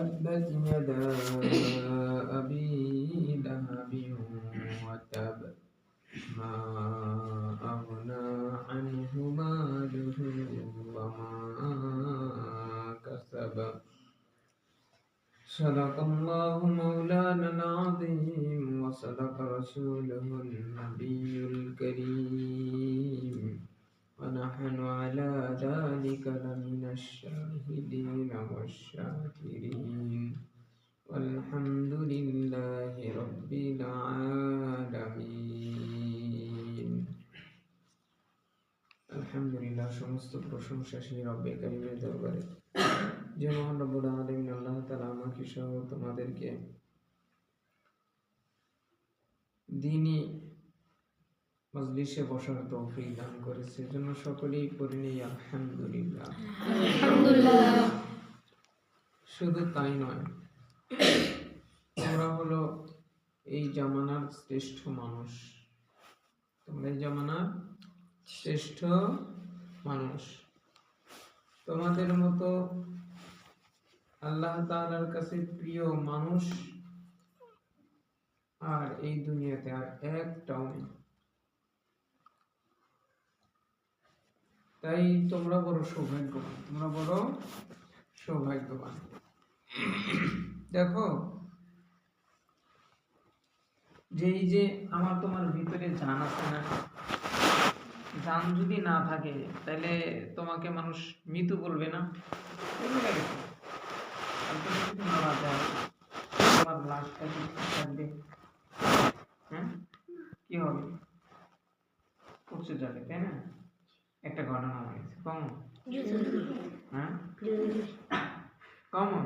تبت يدا أبي لهب وتب ما أغنى عنه ماله وما كسب صدق الله مولانا العظيم وصدق رسوله النبي الكريم ونحن على ذلك لمن الشاهدين والشاكرين والحمد لله رب العالمين আলহামদুলিল্লাহ সমস্ত প্রশংসা সেই রব্বে কারীমের দরবারে যে মহান রব্বুল আলামিন আল্লাহ তাআলা আমাকে সহ তোমাদেরকে দ্বীনি মজলিসে বসার তৌফিক দান করেছে জন্য সকলেই পড়ে নেই আলহামদুলিল্লাহ। শুধু তাই নয়, তোমরা হলো এই জামানার শ্রেষ্ঠ মানুষ, তোমরা এই জামানার শ্রেষ্ঠ মানুষ। তোমাদের মতো আল্লাহ তাআলার কাছে প্রিয় মানুষ আর এই দুনিয়াতে আর একটাও নেই। তাই তোমরা বড় সৌভাগ্যবান, তোমরা বড় সৌভাগ্যবান। দেখো, যে এই যে আমার তোমার ভিতরে জান আছে না, জান যদি না থাকে তাহলে তোমাকে মানুষ মৃত্যু বলবে না? মারা যায়, তোমার লাশটা কি থাকবে? হ্যাঁ, কি হবে? পচে যাবে, তাই না? একটা ঘটনা হয়েছে, কমন? হ্যাঁ, কমন।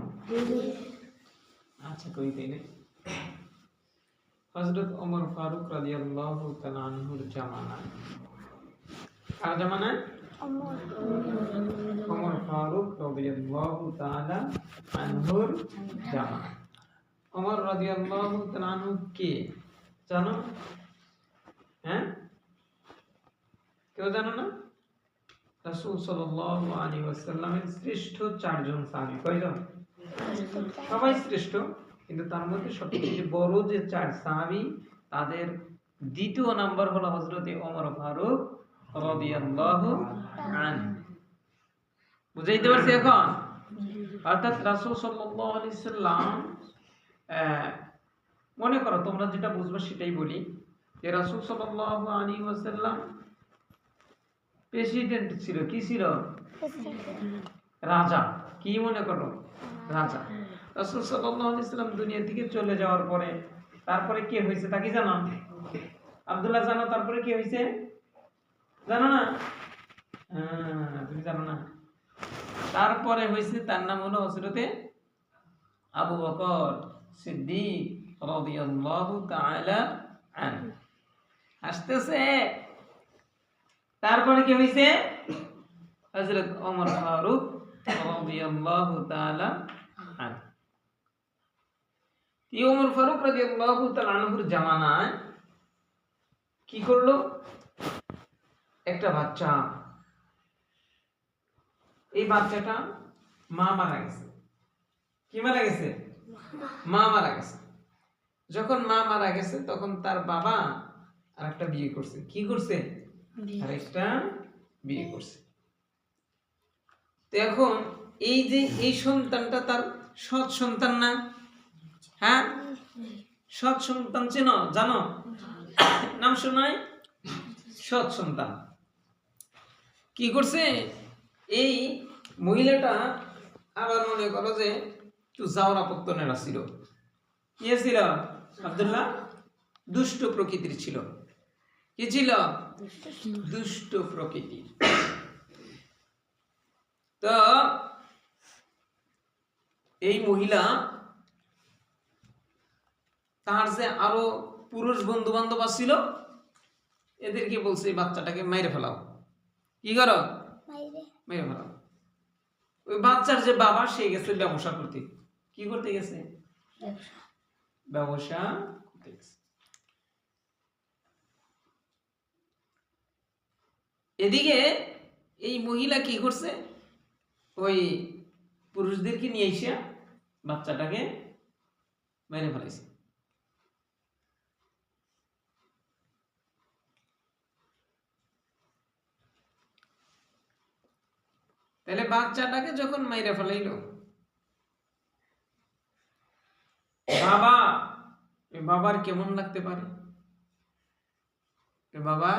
আচ্ছা, কই তাইলে হযরত ওমর ফারুক রাদিয়াল্লাহু তাআলা আনহুর জামানায়, কার জামানায়? ওমর ফারুক রাদিয়াল্লাহু তাআলা আনহুর জামানায়। ওমর রাদিয়াল্লাহু তাআলা আনহু কে জানো? হ্যাঁ, কেউ জানো না? রাসূল সাল্লাল্লাহু আলাইহি ওয়াসাল্লামের শ্রেষ্ঠ চারজন সাহাবী। কয়জন? সবাই শ্রেষ্ঠ, কিন্তু তার মধ্যে সবচেয়ে বড় যে চার সাহাবী, তাদের দ্বিতীয় নাম্বার হলো হযরত ওমর ফারুক রাদিয়াল্লাহু আনহু। বুঝাইতে পারছি এখন? অর্থাৎ রাসূল সাল্লাল্লাহু আলাইহি সাল্লাম, মনে করো তোমরা যেটা বুঝবে সেটাই বলি, যে রাসূল সাল্লাল্লাহু আলাইহি ওয়াসাল্লাম প্রেসিডেন্ট ছিল। কি ছিল? রাজা। কি মনে করো? রাজা। রাসূল সাল্লাল্লাহু আলাইহি সাল্লাম দুনিয়া থেকে চলে যাওয়ার পরে তারপরে কি হয়েছে তা কি জানো? আব্দুল্লাহ জানো তারপরে কি হয়েছে? জানো না? তুমি জানো না? তারপরে হয়েছে, তার নাম হলো হযরতে আবু বকর সিদ্দিক রাদিয়াল্লাহু তাআলা আনহু। আসতেছে। তারপরে কি হয়েছে? হযরত ওমর ফারুক রাদিয়াল্লাহু তাআলা আনহু। এই ওমর ফারুক রাদিয়াল্লাহু তাআলা আনহুর জামানায় কি করলো? একটা বাচ্চা, এই বাচ্চাটা মা মারা গেছে। কি মারা গেছে? মা মারা গেছে। যখন মা মারা গেছে তখন তার বাবা আরেকটা বিয়ে করছে। কি করছে? আরেকটা বিয়ে করছে। তো এখন এই যে এই সন্তানটা তার সৎ সন্তান না? হ্যাঁ, সৎ সন্তান চেনো? জানো? নাম শোনায়? সৎ সন্তান। কি করছে এই মহিলাটা? আবার মনে করো যে একটু জাওরা পত্তনের ছিল। কি ছিল? আব্দুল্লাহ দুষ্ট প্রকৃতির ছিল। কি ছিল? দুষ্ট প্রকৃতির। তো এই মহিলা তার যে আরো পুরুষ বন্ধু বান্ধব ছিল, এদেরকে বলছে এই বাচ্চাটাকে মেরে ফেলাও। কি করো? মেরে ফেলাও। ওই বাচ্চার যে বাবা, সে গেছে ব্যবসা করতে। কি করতে গেছে? ব্যবসা করতে গেছে। এদিকে এই মহিলা কি করছে? ওই পুরুষদেরকে নিয়ে এসে বাচ্চাটাকে মেরে ফেলাইছে। তাহলে বাচ্চাটাকে যখন মাইরা ফেলাইলো, বাবা, বাবার কেমন লাগতে পারে? বাবা,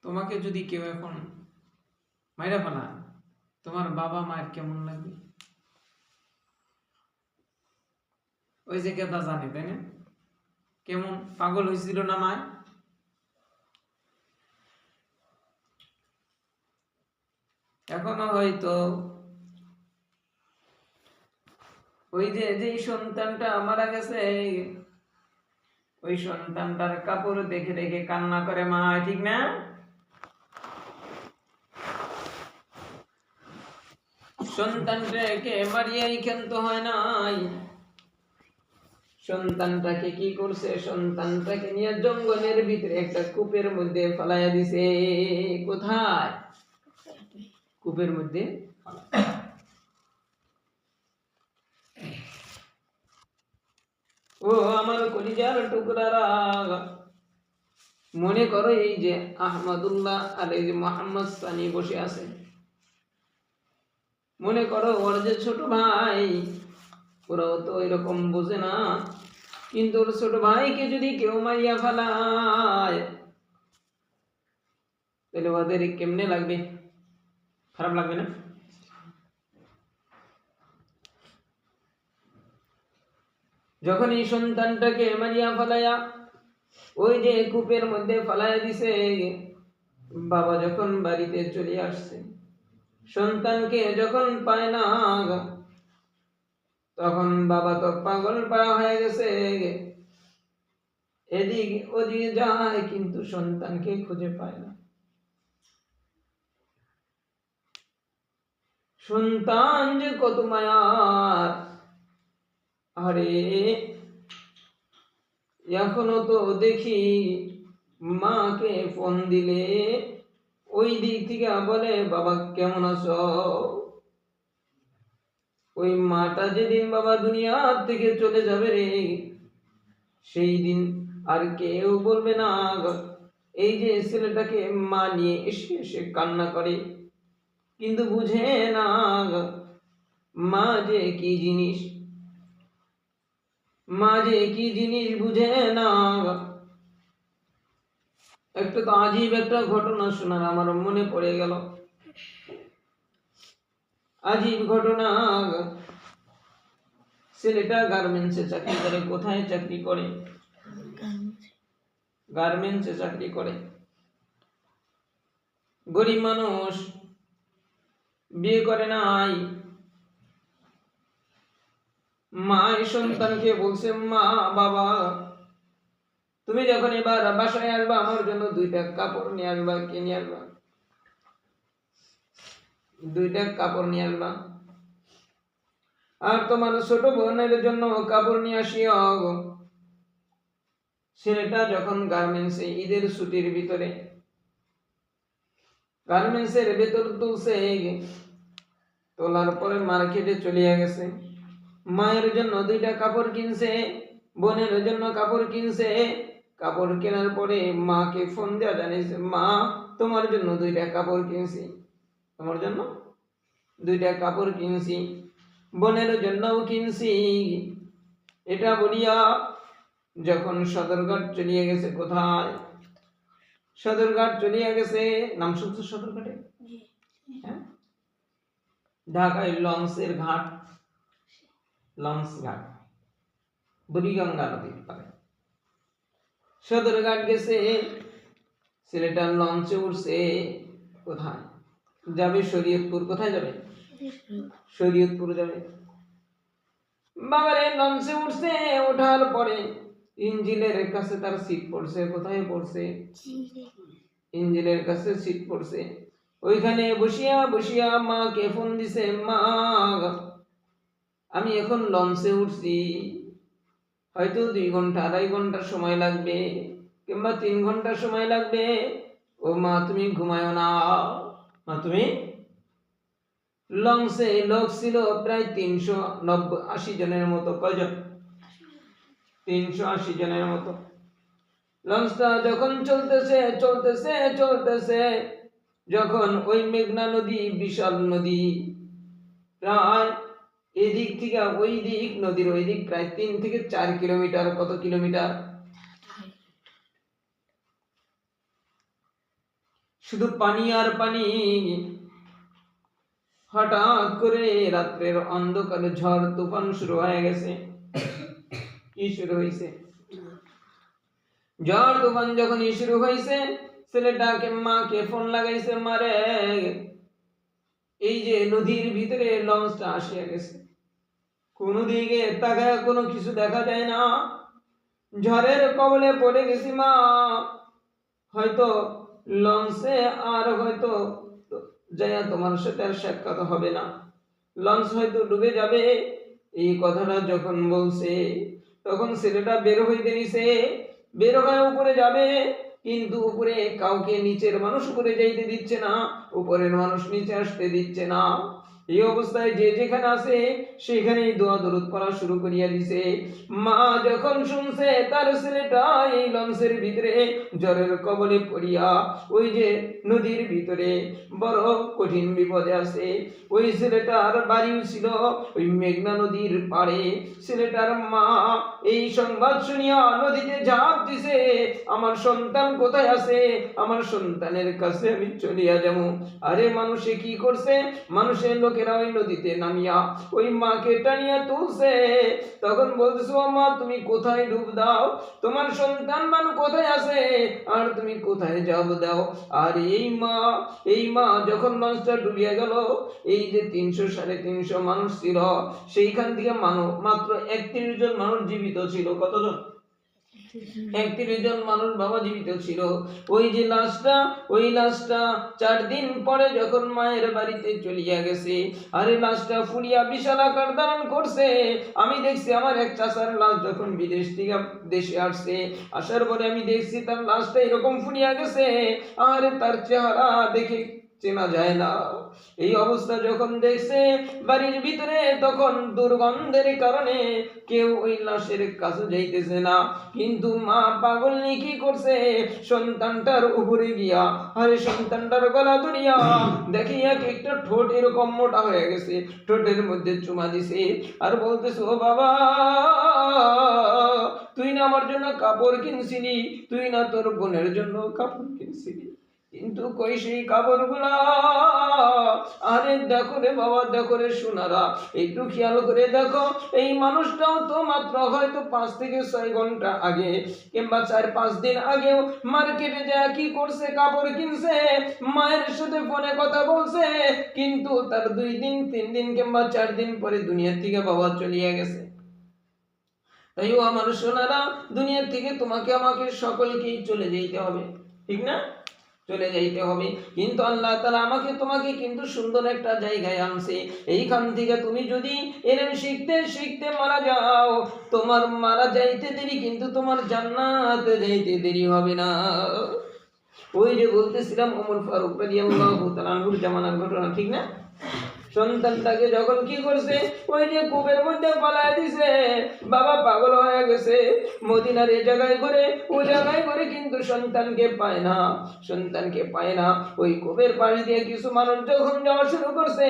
তোমাকে যদি কেউ এখন মাইরা ফেলা, তোমার বাবা মায়ের কেমন লাগবে? ওই যে কেদা জানে, তাই না? কেমন পাগল হয়েছিল না মায়? এখনো হয়তো ওই যে যেই সন্তানটা মারা গেছে, ওই সন্তানটার কাপড় দেখে দেখে কান্না করে মা, ঠিক না? সন্তানটাকে মারিয়াই ক্ষান্ত হয় নাই, সন্তানটাকে কি করছে? সন্তানটাকে নিয়ে জঙ্গলের ভিতরে একটা কূপের মধ্যে ফেলাইয়া দিছে। কোথায়? কূপের মধ্যে। ও আমার কলিজার টুকরারা, মনে করো এই যে আহমদুল্লাহ আর এই যে মোহাম্মদ সানি বসে আছে, মনে করো ওর যে ছোট ভাই, ওরাও তো এরকম বোঝে না, কিন্তু ওর ছোট ভাইকে যদি কেউ মারিয়া ফেলায়, তাহলে ওদের কেমনে লাগবে? খারাপ লাগবে না? যখন এই সন্তানটাকে মারিয়া ফেলাইয়া ওই যে কূপের মধ্যে ফেলাইয়া দিছে, বাবা যখন বাড়িতে চলে আসছে, সন্তানকে যখন পায় না, তখন বাবা তো পাগল পাড়া হয়ে গেছে, এদিক ওদিকে যায় কিন্তু সন্তানকে খুঁজে পায় না। সন্তান যে কত মায়ার, আরে এখনো তো দেখি মাকে ফোন দিলে ওই দিক থেকে বলে বাবা কেমন আছো। ওই মাটা যেদিন বাবা দুনিয়া থেকে চলে যাবে রে, সেই দিন আর কেউ বলবে না এই যে ছেলেটাকে মা নিয়ে এসে এসে কান্না করে, কিন্তু বুঝে না মা যে কি জিনিস, মা যে কি জিনিস বুঝে না। একটা তো আজীব একটা ঘটনা শোনার আমার মনে পড়ে গেল, আজীব ঘটনা। ছেলেটা গার্মেন্টসে চাকরি করে। কোথায় চাকরি করে? গার্মেন্টসে চাকরি করে। গরিব মানুষ, বিয়ে করে নাই। মা এই সন্তানকে বলছে, মা বাবা তুমি যখন এবার বাসায় আসবা, আমার জন্য 2টা কাপড় নিয়ে আসবা। কি নিয়ে আসবা? 2টা কাপড় নিয়ে আসবা। আর তোমার ছোট বোনের জন্য কাপড় নিয়ে আসিও। ছেলেটা যখন গার্মেন্টসে ঈদের ছুটির ভিতরে গার্মেন্টসের ভেতর তুলছে, তোলার পরে মার্কেটে চলে গেছে। মায়ের জন্য 2টা কাপড় কিনছে, বোনের জন্য কাপড় কিনছে। কাপড় কেনার পরে মাকে ফোন দেওয়া জানিয়েছে, মা তোমার জন্য 2টা কাপড় কিনছি, তোমার জন্য 2টা কাপড় কিনছি, বোনের জন্যও কিনছি। এটা বলিয়া যখন সদরঘাট চলিয়ে গেছে। কোথায়? সদরঘাট চলিয়ে গেছে। নাম শুনছো সদরঘাটে? হ্যাঁ, ঢাকায় লঞ্চের ঘাট, লঞ্চ ঘাট, বুড়িগঙ্গা নদীর পারে সদরঘাট গেছে। ছেলেটা লঞ্চে উঠছে। কোথায় যাবে? শরীয়তপুর। কোথায় যাবে? শরীয়তপুর যাবে। বাবারে লঞ্চে উঠছে, ওঠার পরে ইঞ্জিনের কাছে তার সিট পড়ছে। কোথায় পড়ছে? ইঞ্জিনের কাছে সিট পড়ছে। ওইখানে বসিয়া বসিয়া মাকে ফোন দিছে, মা আমি এখন লঞ্চে উঠছি, হয়তো 2 ঘন্টা 2.5 ঘন্টা সময় লাগবে, কিংবা 3 ঘন্টা সময় লাগবে। ও মা তুমি ঘুমায়ো না, মা তুমি লঞ্চে লোক ছিল প্রায় 380 জনের মতো। কয়জন? 380 জনের মতো। লঞ্চটা যখন চলতেছে যখন ওই মেঘনা নদী বিশাল নদী, প্রায় এদিক থেকে ওই দিক, নদীর ওই দিক প্রায় 3 থেকে 4 কিলোমিটার। কত কিলোমিটার? শুধু পানি আর পানি। হঠাৎ করে রাত্রের অন্ধকারে ঝড় তুফান শুরু হয়ে গেছে। কি শুরু হয়েছে? ঝড় তুফান যখনই শুরু হয়েছে, ছেলেটাকে মাকে ফোন লাগাইছে, মারে এই যে নদীর ভিতরে লঞ্চটা আসিয়া গেছে, কোন দিকে তাকায় কোনো কিছু দেখা যায় না, ঝড়ের কবলে পড়ে গেছি মা, হয়তো লঞ্চে আর হয়তো যাইয়া তোমার সাথে আর সাক্ষাৎ হবে না, লঞ্চ হয়তো ডুবে যাবে। এই কথাটা যখন বলছে তখন ছেলেটা বের হইতে নিছে, বের হয়ে উপরে যাবে, কিন্তু উপরে কাউকে, নিচের মানুষ উপরে যাইতে দিচ্ছে না, উপরের মানুষ নিচে আসতে দিচ্ছে না। এই অবস্থায় যে যেখানে আছে সেখানেই দোয়া দরুদ পড়া শুরু করিয়া দিছে। মা যখন শুনছে তার ছেলেটা এই লঞ্চের ভিতরে জ্বরের কবলে পড়িয়া ওই যে নদীর ভিতরে বড় কঠিন বিপদে আছে, ওই ছেলেটার বাড়িও ছিল ওই মেঘনা নদীর পাড়ে, ছেলেটার মা এই সংবাদ শুনিয়া নদীতে ঝাঁপ দিছে, আমার সন্তান কোথায় আছে, আমার সন্তানের কাছে আমি চলিয়া যাব। আরে মানুষে কি করছে, মানুষের লোকেরা ওই নদীতে নামিয়া ওই মাকে টানিয়া তুলছে। তখন বলতেছে, ও মা তুমি কোথায় ডুব দাও, তোমার সন্তান মান কোথায় আছে, আর তুমি কোথায় যাব দাও। আর এই মা যখন লঞ্চটা ডুবিয়া গেল, এই যে 300-350 মানুষ ছিল, সেইখান থেকে মাত্র 31 জন মানুষ জীবিত ছিল। কতজন? 31 জন মানুষ বাবা জীবিত ছিল। ওই যে ওই লাশটা 4 দিন পরে যখন মায়ের বাড়িতে চলিয়া গেছে, আরে লাশটা ফুলিয়া বিশাল আকার ধারণ করছে। আমি দেখছি আমার এক চাচার লাশ যখন বিদেশ থেকে দেশে আসছে, আসার পরে আমি দেখছি তার লাশটা এরকম ফুলিয়া গেছে, আর তার চেহারা দেখে চেনা যায় না। এই অবস্থা যখন দেখছে বাড়ির ভিতরে, তখন দুর্গন্ধের কারণে কেউ ওই লাশের কাছে যাইতেছে না। কিন্তু মা পাগল নিয়ে কি করছে, সন্তানটার উপরে গিয়া, আরে সন্তানটার গলা ধরিয়া দেখি একটা ঠোঁট এরকম মোটা হয়ে গেছে, ঠোঁটের মধ্যে চুমা দিছে, আর বলতেছে, ও বাবা তুই না আমার জন্য কাপড় কিনছিলি, তুই না তোর বোনের জন্য কাপড় কিনছিলি, কিন্তু কই সেই কাপড়গুলা। আরে দেখো রে বাবা, দেখো রে সোনারা, একটু খেয়াল করে দেখো, এই মানুষটাও তো মাত্র হয়তো 5 থেকে 6 ঘন্টা আগে কিংবা 4-5 দিন আগেও মার্কেটে যায় কি করছে, কাপড় কিনছে, মায়ের সাথে ফোনে কথা বলছে, কিন্তু তার 2 দিন 3 দিন কিংবা 4 দিন পরে দুনিয়া থেকে বাবা চলিয়া গেছে। তাই ও আমার সোনারা, দুনিয়া থেকে তোমাকে আমাকে সকলকেই চলে যেতে হবে, ঠিক না? চলে যাইতে হবে, কিন্তু আল্লাহ তাআলা আমাকে তোমাকে কিন্তু সুন্দর একটা জায়গায় আনছে, এইখান থেকে তুমি যদি এলেম শিখতে শিখতে মারা যাও, তোমার মারা যাইতে দেরি, কিন্তু তোমার জান্নাতে যাইতে দেরি হবে না। ওই যে বলতেছিলাম ওমর ফারুক রাদিয়াল্লাহু তাআলা আনহুর জামানার ঘটনা, ঠিক না? সন্তানটাকে যখন কি করছে, ওই যে কূপের মধ্যে পালায় দিছে, বাবা পাগল হয়ে গেছে, মদিনার এই জায়গায় ঘুরে ও জায়গায় ঘুরে, কিন্তু সন্তানকে পায় না। ওই কূপের পাশ দিয়ে কিছু মানুষ যখন যাওয়া শুরু করছে,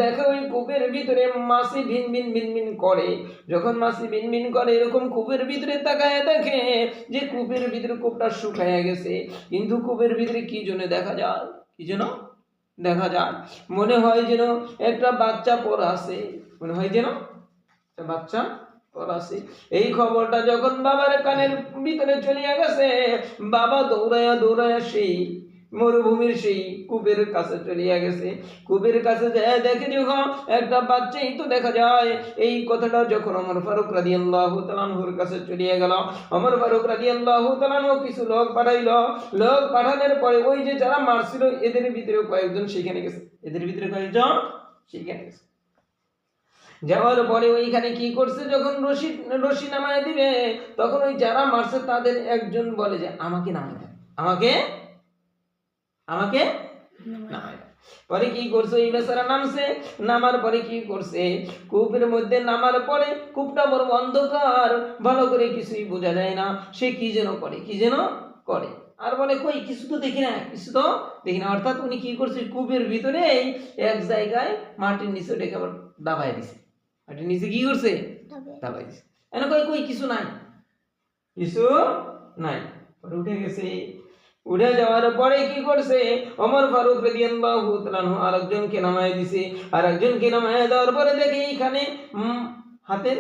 দেখে ওই কূপের ভিতরে মাছি ভিন করে, যখন মাছি ভিন করে এরকম কূপের ভিতরে তাকায় দেখে যে কূপের ভিতরে কূপটা শুকায় গেছে, কিন্তু কূপের ভিতরে কি জন্য দেখা যায়, কি জন্য দেখা যায়, মনে হয় যেন একটা বাচ্চা পড়া আছে, মনে হয় যেন একটা বাচ্চা পড়া আছে। এই খবরটা যখন বাবার কানের ভিতরে চলিয়া গেছে, বাবা দৌড়ায়া সেই মরুভূমির সেই কূপের কাছে চলিয়া গেছে। কূপের কাছে যায় দেখে যখন একটা বাচ্চাই তো দেখা যায়। এই কথাটা যখন ওমর ফারুক রাদিয়াল্লাহু তাআলা আনহুর কাছে চলিয়া গেল, ওমর ফারুক রাদিয়াল্লাহু তাআলা আনহু কিছু লোক পাঠাইল, লোক পাঠানোর পরে ওই যে যারা মারছিল এদের ভিতরে কয়েকজন সেখানে গেছে, এদের ভিতরে কয়েকজন সেখানে গেছে। যাওয়ার পরে ওইখানে কি করছে, যখন রশি নামায় দিবে, তখন ওই যারা মারছে তাদের একজন বলে যে আমাকে নামায় দেন, আমাকে নামায় দেন। পরে কি করছে, এই বেচারা নামছে, নামার পরে কি করছে, কূপের মধ্যে নামার পরে কূপটা বড় অন্ধকার, ভালো করে কিছুই বোঝা যায় না, সে কি যেন করে, কি যেন করে, আর বলে কই কিছু তো দেখি না, কিছু তো দেখি না। অর্থাৎ উনি কি করছে, কূপের ভিতরে এক জায়গায় মাটির নিচে ডেকে আবার দাবাই দিছে, মাটির নিচে কি করছে, দাবাই দিছে, এনে কই কই কিছু নাই, কিছু নাই। পরে উঠে গেছে, উঠে যাওয়ার পরে কি করছে, ওমর ফারুক রাদিয়াল্লাহু তাআলা আনহু আরেকজনকে নামায় দিছে, আরেকজনকে নামায় দেওয়ার পরে দেখে এইখানে হাতের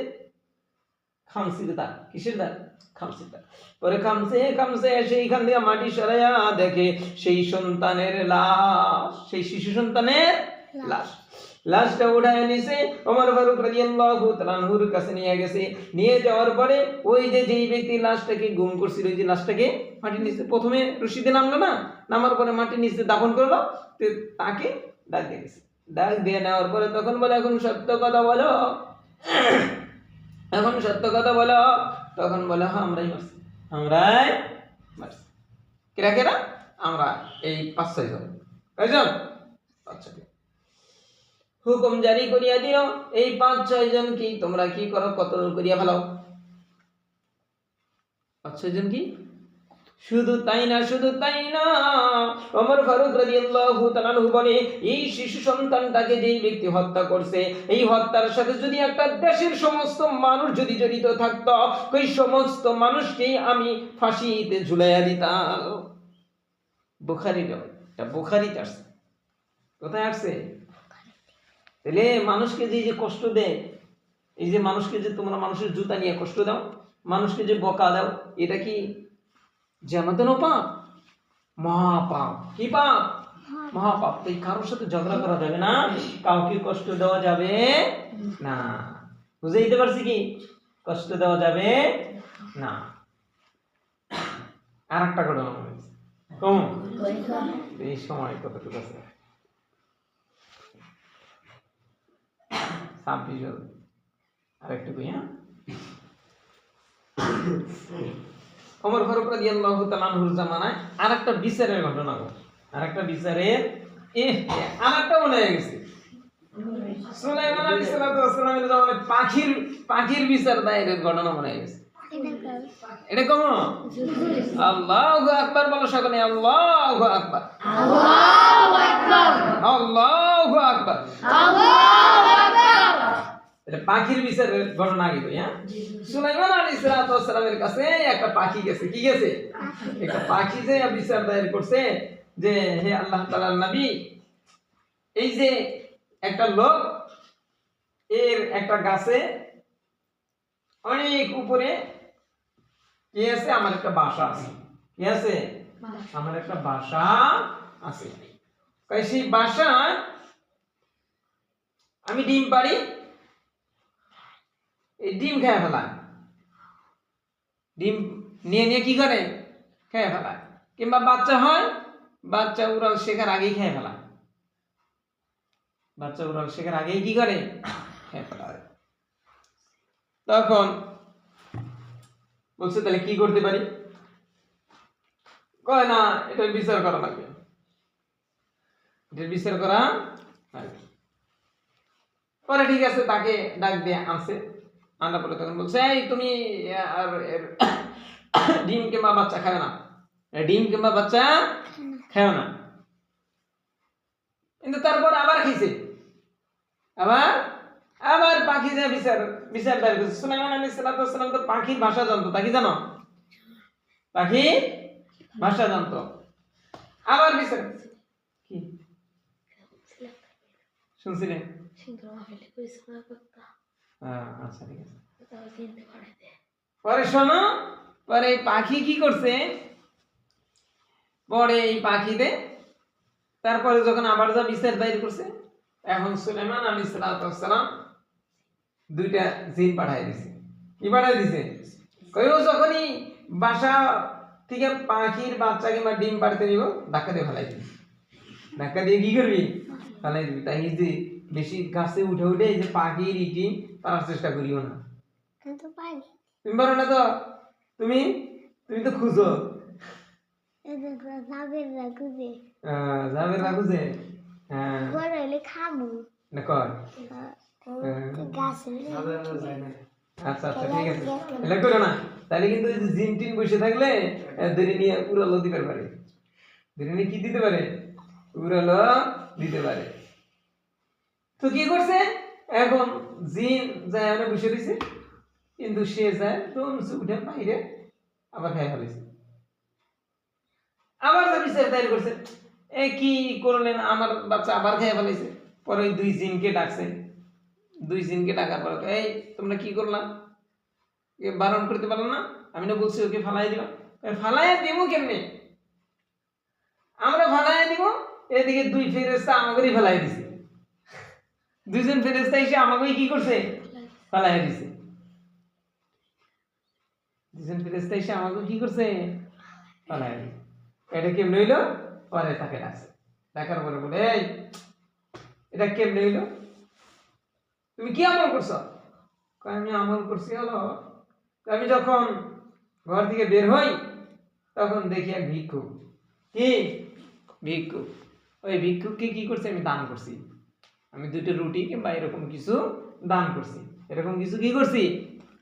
খামসির দাগ, কিসের দাগ, খামসির দাগ। পরে খামসে খামসে সেইখান থেকে মাটি সরাইয়া দেখে সেই সন্তানের লাশ, সেই শিশু সন্তানের লাশ, লাশটা উঠায় নিছে, ওমর ফারুক রাদিয়াল্লাহু তাআলা আনহুর কাছে নিয়ে গেছে। নিয়ে যাওয়ার পরে ওই যে যেই ব্যক্তি লাশটাকে গুম করছিল, ওই যে লাশটাকে মাটির নিচে প্রথমে রশিদে নামলো না, নামার পরে মাটির নিচে দাফন করলো, তাকে ডাক দিয়ে গেছে। ডাক দিয়ে নেওয়ার পরে তখন বলে এখন সত্য কথা বলো, এখন সত্য কথা বলো। তখন বলে হ্যাঁ আমরাই মারছি, আমরাই মারছি। কেরা কেরা, আমরা এই 5-6 জন, কয়জন, 5-6 জন। হুকুম জারি করিয়া দিও, এই 5-6 জন কি তোমরা কি করো, কতল করিয়া ফেলাও। 5-6 জন কি, শুধু তাই না, শুধু তাই না, ওমর ফারুক রাদিয়াল্লাহু তাআলা আনহু বলে এই শিশু সন্তানটাকে যেই ব্যক্তি হত্যা করছে, এই হত্যার সাথে যদি একটা দেশের সমস্ত মানুষ যদি জড়িত থাকতো, ওই সমস্ত মানুষকেই আমি ফাঁসিতে ঝুলাইয়া দিতাম। বুখারীতে আসছে, কোথায় আসছে, তাহলে মানুষকে যে কষ্ট দেয়, এই যে মানুষকে যে তোমরা মানুষের জুতা নিয়ে কষ্ট দাও, মানুষকে যে বকা দাও, এটা কি জানাতেনও পাপ, মহাপাপ। কি পাপ, মহাপাপ। তো এই কারোর সাথে ঝগড়া করা যাবে না, কাউকে কষ্ট দেওয়া যাবে না, বুঝে দিতে পারছি কি, কষ্ট দেওয়া যাবে না। আর একটা ঘটনা মনে হচ্ছে, কম এই সময় কতটুকু আছে, 26 আরেকটু কই, হ্যাঁ। ওমর ফারুক রাদিয়াল্লাহু তাআলা আনহুর জামানায় আরেকটা বিচারের ঘটনা ঘটে, আরেকটা বিচারের আরেকটা মনে হয়ে গেছে। সুলাইমান আলাইহিস সালাতু ওয়াস সালামের জামানায় পাখির বিচার দায়েরের ঘটনা মনে হয়ে গেছে। এটা কেমন, আল্লাহু আকবার বলো সকলে, আল্লাহু আকবার, আল্লাহু আকবার, আল্লাহু আকবার, আল্লাহু আকবার। এটা পাখির বিচারের ঘটনা আগে কই, হ্যাঁ। সুলাইমান আলাইহিস সালাতু ওয়াস সালামের কাছে একটা পাখি গেছে, কি গেছে, একটা পাখি যে বিচার দায়ের করছে যে হে আল্লাহ তাআলার নবী, এই যে একটা লোক এর একটা গাছে অনেক উপরে কি আছে, আমার একটা বাসা আছে, কি আছে, আমার একটা বাসা আছে, সেই বাসা আমি ডিম পারি, এই ডিম খেয়ে ফেলায়, ডিম নিয়ে নিয়ে কি করে, খেয়ে ফেলায়, কিংবা বাচ্চা হয়, বাচ্চা উড়াল শেখার আগেই খেয়ে ফেলায়, বাচ্চা উড়াল শেখার আগেই কি করে, খেয়ে ফেলায়। তখন বলছে তাহলে কি করতে পারি, কয় না এটার বিচার করা লাগবে, এটার বিচার করা লাগবে। পরে ঠিক আছে, তাকে ডাক দিয়ে আনছে, আনার পরে তখন বলছে এই তুমি আর ডিম কিংবা বাচ্চা খাও না, ডিম কিংবা বাচ্চা খাও না। কিন্তু তারপর আবার খাইছে, আবার পাখি যে বিচার দাঁড় করছে। সুলাইমান আলাইহিস সালাতু ওয়াস সালাম তো পাখির ভাষা জানতো, তা কি জানো, পাখির ভাষা জানতো, আবার বিচার কি শুনছিলেন, আচ্ছা ঠিক আছে। পরে শোনো, পরে পাখি কি করছে, পরে এই পাখিতে তারপরে যখন আবার যা বিচার দায়ের করছে, এখন সুলাইমান আলাইহিস সালাতু ওয়াস সালাম 2টা জিন পাঠায় দিছে। কি পাঠায় দিছে, কইও যখনই বাসা থেকে পাখির বাচ্চা কিংবা ডিম পাড়তে দিব, ধাক্কা দিয়ে ফেলাই দিবি, ধাক্কা দিয়ে কি করবি, ফেলাই দিবি। তাই যে বেশি গাছে উঠে উঠে এই যে পাখির ডিম পাড়ার চেষ্টা করিও না, তুমি পারো না তো, তুমি তো খুঁজো, যাবে রাখুছে, হ্যাঁ বড় হলে খাবো না কর গাছ আচ্ছা আচ্ছা ঠিক আছে এটা করো না তাহলে কিন্তু এই যে জিন টিন বসে থাকলে ধরে নিয়ে উড়ালো দিতে পারে ধরে নিয়ে কি দিতে পারে উড়ালো দিতে পারে তো কি করছে এখন জিন যায় অনেক বসে দিছে কিন্তু সে যায় দমছে উঠে বাইরে আবার খাই ফেলেছে আবার যে বিচার তৈরি করছে এ কি করলেন আমার বাচ্চা আবার খেয়ে ফেলেছে পরে ওই দুই জিনকে ডাকছে দুই জিনকে ডাকার পর এই তোমরা কি করলাম এ বারণ করতে পারলাম না আমি না বলছি ওকে ফালাই দিলাম ফালাই দিব কেমনে আমরা ফালাই দিব এদিকে দুই ফেরেশতা আমাকেই ফালাই দিছে দুইজন ফেরেশতা এসে আমাকেই কি করছে ফালাই দিছে দুইজন ফেরেশতা এসে আমাকে কি করছে ফালাই দিছে এটা কেমনে হইলো পরে তাকে ডাকছে ডাকার পরে বলে এই এটা কেমনে হইলো তুমি কি আমল করছো আমি আমল করছি হলো আমি যখন ঘর থেকে বের হই তখন দেখি এক ভিক্ষুক কি ভিক্ষুক ওই ভিক্ষুককে কি করছে আমি দান করছি আমি দুটো রুটি কিংবা এরকম কিছু দান করছি এরকম কিছু কি করছি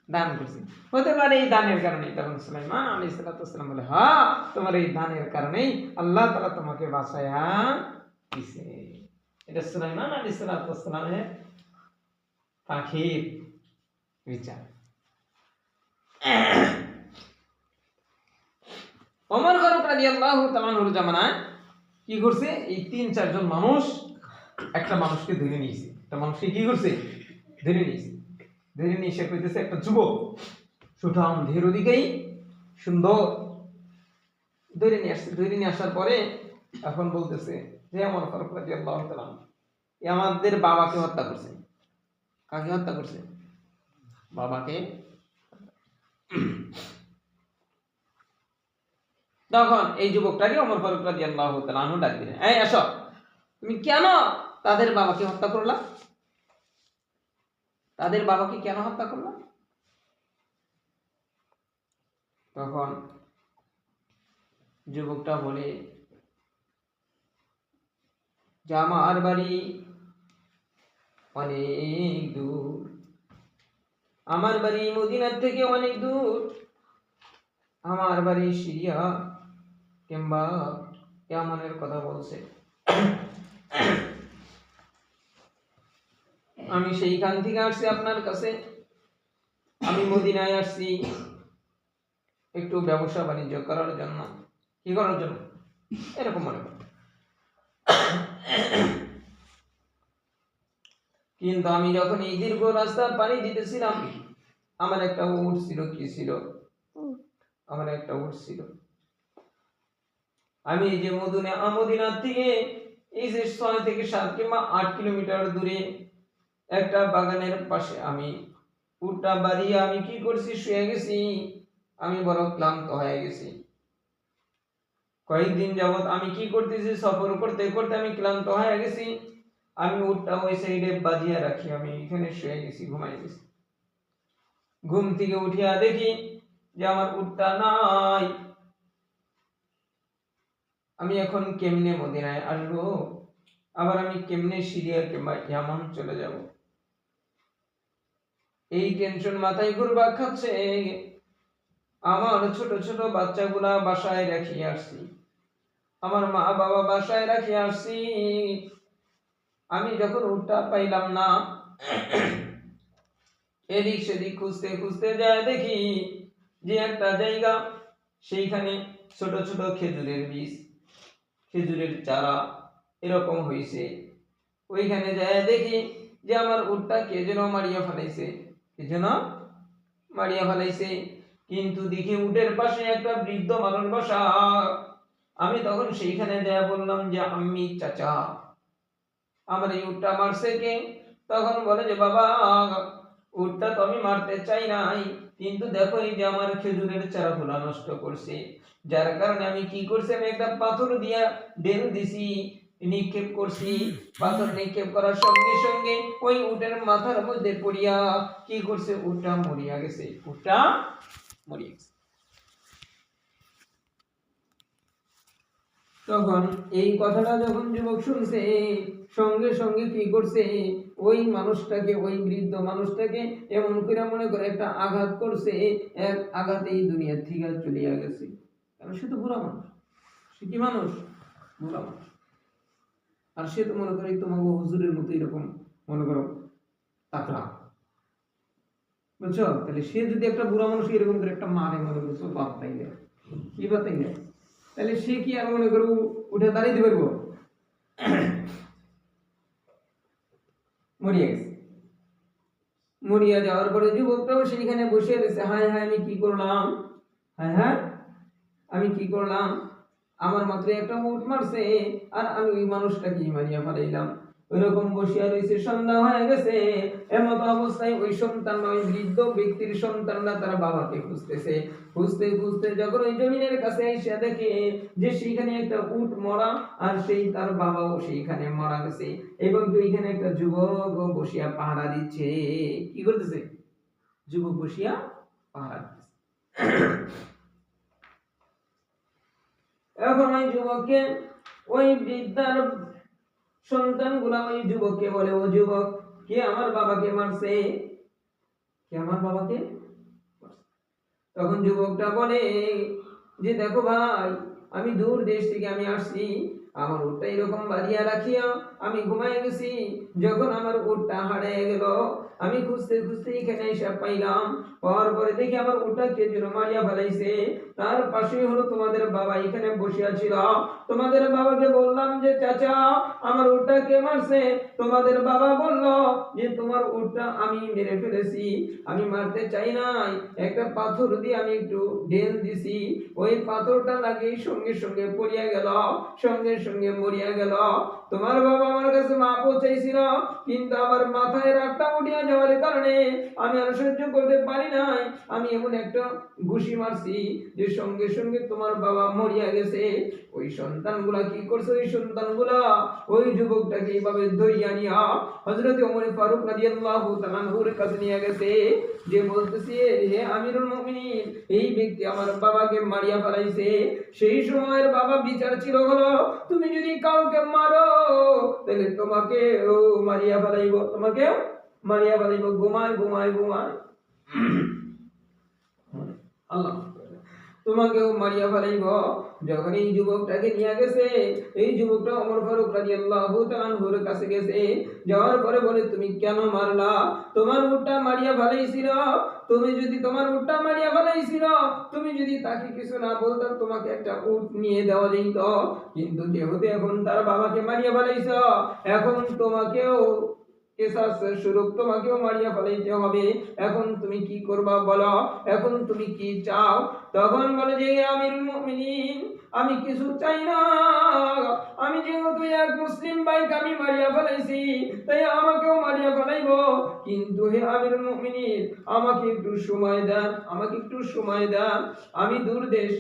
দান করছি হতে পারে এই দানের কারণে তখন সুলাইমান আলাইহিস সালাম বলে হ্যাঁ তোমার এই দানের কারণেই আল্লাহ তাআলা তোমাকে বাঁচায়া দিয়েছে এটা সুলাইমান আলাইহিস সালামের পাখির বিচার ওমর ফারুক রাদিয়াল্লাহু তাআলা আনহুর জামানায় কি করছে এই তিন চারজন মানুষ একটা মানুষকে ধরে নিয়েছে একটা মানুষকে কি করছে ধরে নিয়েছে ধরে নিয়ে সে কইতেছে একটা যুবক সুঠাম ধীর দিকেই সুন্দর ধরে নিয়ে আসছে ধরে নিয়ে আসার পরে এখন বলতেছে যে ওমর ফারুক রাদিয়াল্লাহু তাআলা আমাদের বাবাকে হত্যা করছে কাকে হত্যা করছে বাবাকে তখন এই যুবকটাকে ওমর ফারুক রাদিয়াল্লাহু তাআলা আনহু ডাক দিলেন এই আসো তুমি কেন তাদের বাবাকে হত্যা করলা তাদের বাবাকে কেন হত্যা করলা তখন যুবকটা বলে যে আমার বাড়ি অনেক দূর আমার বাড়ি মদিনার থেকে অনেক দূর আমার বাড়ি সিরিয়া কিংবা ইয়ামানের কথা বলছে আমি সেইখান থেকে আসছি আপনার কাছে আমি মদিনায় আসছি একটু ব্যবসা বাণিজ্য করার জন্য কি করার জন্য এরকম মনে করেন কিন্তু আমি যখন এই দীর্ঘ রাস্তা পাড়ি দিতেছিলাম আমার একটা উট ছিল কি ছিল আমার একটা উট ছিল আমি এই যে মদিনার থেকে এই যে 6 থেকে 7 কিংবা 8 কিলোমিটার দূরে একটা বাগানের পাশে আমি উটটা বাড়িয়ে আমি কি করছি শুয়ে গেছি আমি বড় ক্লান্ত হয়ে গেছি কয়েকদিন যাবত আমি কি করতেছি সফর করতে করতে আমি ক্লান্ত হয়ে গেছি আমি উটটা ওই সাইডে বাঁধিয়ে রাখি আমি এখানে শুয়ে গেছি ঘুমাই গেছি ঘুম থেকে উঠিয়া দেখি যে আমার উটটা নাই আমি এখন কেমনে মদিনায় আসবো আবার আমি কেমনে সিরিয়া কিংবা ইয়ামান চলে যাব এই টেনশন মাথায় ঘুরপাক খাচ্ছে আমার ছোট ছোট বাচ্চাগুলা বাসায় রেখে আসছি আমার মা বাবা বাসায় রেখে আসছি আমি যখন উটটা পাইলাম না এদিক সেদিক খুঁজতে খুঁজতে যায় দেখি যে একটা জায়গা সেইখানে ছোট ছোট খেজুরের বীজ খেজুরের চারা এরকম হয়েছে ওইখানে যায় দেখি যে আমার উটটা কে যেন মারিয়া ফেলাইছে কে যেন মারিয়া ফেলাইছে কিন্তু দেখি উটের পাশে একটা বৃদ্ধ মানুষ বসা আমি তখন সেইখানে যায় বললাম যে আম্মি চাচা আমার এই উটটা মারছে কে তখন বলে যে বাবা উটটা তো আমি মারতে চাই নাই কিন্তু দেখো এই যে আমার খেজুরের চারাগুলা নষ্ট করছে যার কারণে আমি কি করছি আমি একটা পাথর দিয়া ডেল দিছি নিক্ষেপ করছি পাথর নিক্ষেপ করার সঙ্গে সঙ্গে ওই উটের মাথার মধ্যে পড়িয়া কি করছে উটটা মরিয়া গেছে উটটা মরিয়া গেছে তখন এই কথাটা যখন যুবক শুনছে, সঙ্গে সঙ্গে কি করছে, ওই মানুষটাকে, ওই বৃদ্ধ মানুষটাকে এমন করে মনে করে একটা আঘাত করছে, এক আঘাতেই দুনিয়া থেকে চলিয়া গেছে। কারণ সে তো বুড়া মানুষ, সে কি মানুষ, বুড়া মানুষ। আর সে তো মনে করে তোমাকে হুজুরের মতো এরকম মনে করো তাকড়া, বুঝছো? তাহলে সে যদি একটা বুড়া মানুষ এরকম করে একটা মারে, মনে করছো বাপ তাই না, কি বাপ তাই না, তাহলে সে কি আর মনে করো উঠে দাঁড়াইতে পারবো? মরিয়া গেছে। মরিয়া যাওয়ার পরে যুবকটাও সেইখানে বসে রয়েছে, হায় হায় আমি কি করলাম, হায় হায় আমি কি করলাম, আমার মাত্র একটা উট মারছে আর আমি ওই মানুষটাকে মারিয়া ফেলাইলাম। ওইরকম বসিয়া রয়েছে, সন্ধ্যা হয়ে গেছে। এমত অবস্থায় ওই সন্তান, ওই বৃদ্ধ ব্যক্তির সন্তানরা তার বাবাকে খুঁজতেছে। খুঁজতে খুঁজতে যখন ওই জমিনের কাছে এসে দেখে যে সেইখানে একটা উট মরা, আর সেই তার বাবাও সেইখানে মারা গেছে, এবং ওইখানে একটা যুবক বসিয়া পাহারা দিচ্ছে। কি করতেছে? যুবক বসিয়া পাহারা দিচ্ছে। এখন ওই যুবককে, ওই বৃদ্ধার সন্তানগুলা ওই যুবককে বলে, ও যুবক, কে আমার বাবাকে মারছে, কে আমার বাবাকে মারছে? তখন যুবকটা বলে যে দেখো ভাই, আমি দূর দেশ থেকে আমি আসছি, আমার উটটা এরকম বাঁধিয়া রাখিয়া আমি ঘুমাই গেছি। যখন আমার উটটা হারিয়ে গেল, আমি খুঁজতে খুঁজতে এখানে এসে পাইলাম। পাওয়ার পরে দেখি আমার উটটা কে যেন মারিয়া ফেলাইছে। তার পাশেই হলো তোমাদের বাবা এখানে বসিয়া ছিল। তোমাদের বাবাকে বললাম যে চাচা, আমার উটটা কে মারছে? তোমাদের বাবা বলল যে তোমার উটটা আমি মেরে ফেলেছি। আমি মারতে চাই নাই, একটা পাথর দিয়ে আমি একটু ঢেল দিছি, ওই পাথরটা লাগে সঙ্গে সঙ্গে পড়িয়া গেল, সঙ্গে সঙ্গে মরিয়া গেল। তোমার বাবা আমার কাছে মা পৌঁছাইছিল, কিন্তু আমার মাথায় রাগটা উঠিয়া যাওয়ার কারণে আমি আর সহ্য করতে পারি নাই, আমি এমন একটা ঘুষি মারছি যে সঙ্গে সঙ্গে তোমার বাবা মরিয়া গেছে। ওই সন্তানগুলা কি করছে? ওই সন্তানগুলা ওই যুবকটাকে এইভাবে ধরিয়া নিয়া হযরত ওমর ফারুক রাদিয়াল্লাহু তাআলা আনহুর কাছে নিয়ে গেছে, যে বলতেছে, হে আমিরুল মুমিনিন, এই ব্যক্তি আমার বাবাকে মারিয়া ফেলাইছে। সেই সময়ের বাবা বিচার ছিল হলো, তুমি যদি কাউকে মারো তাহলে তোমাকে ও মারিয়া ফেলাইব, তোমাকে মারিয়া ফেলাইব, ঘুমায় ঘুমায় ঘুমায় আল্লাহ তোমাকেও মারিয়া ফেলাইব। যখন এই যুবকটাকে নিয়ে গেছে, এই যুবকটা ওমর ফারুক রাদিয়াল্লাহু তাআলা আনহুর কাছে গেছে। যাওয়ার পরে বলে, তুমি কেন মারলা? তোমার উটটা মারিয়া ফেলাইছিল, তুমি যদি তোমার উটটা মারিয়া ফেলাইছিল, তুমি যদি তাকে কিছু না বলতো, তোমাকে একটা উট নিয়ে দেওয়া যেত। কিন্তু যেহেতু এখন তার বাবাকে মারিয়া ফেলাইছ, এখন তোমাকেও কিসাস স্বরূপ তোমাকেও মারিয়া ফেলাইতে হবে। এখন তুমি কি করবা বলো, এখন তুমি কি চাও? তখন বলে যে আমিরুল মুমিনিন, আমি কিছু চাই না, আমি যেহেতু এক মুসলিম ভাইকে আমি মারিয়া ফেলাইছি, তাই আমাকেও মারিয়া ফেলাইব। কিন্তু হে আমিরুল মুমিনিন, আমাকে একটু সময় দেন, আমাকে একটু সময় দেন। আমি দূর দেশ,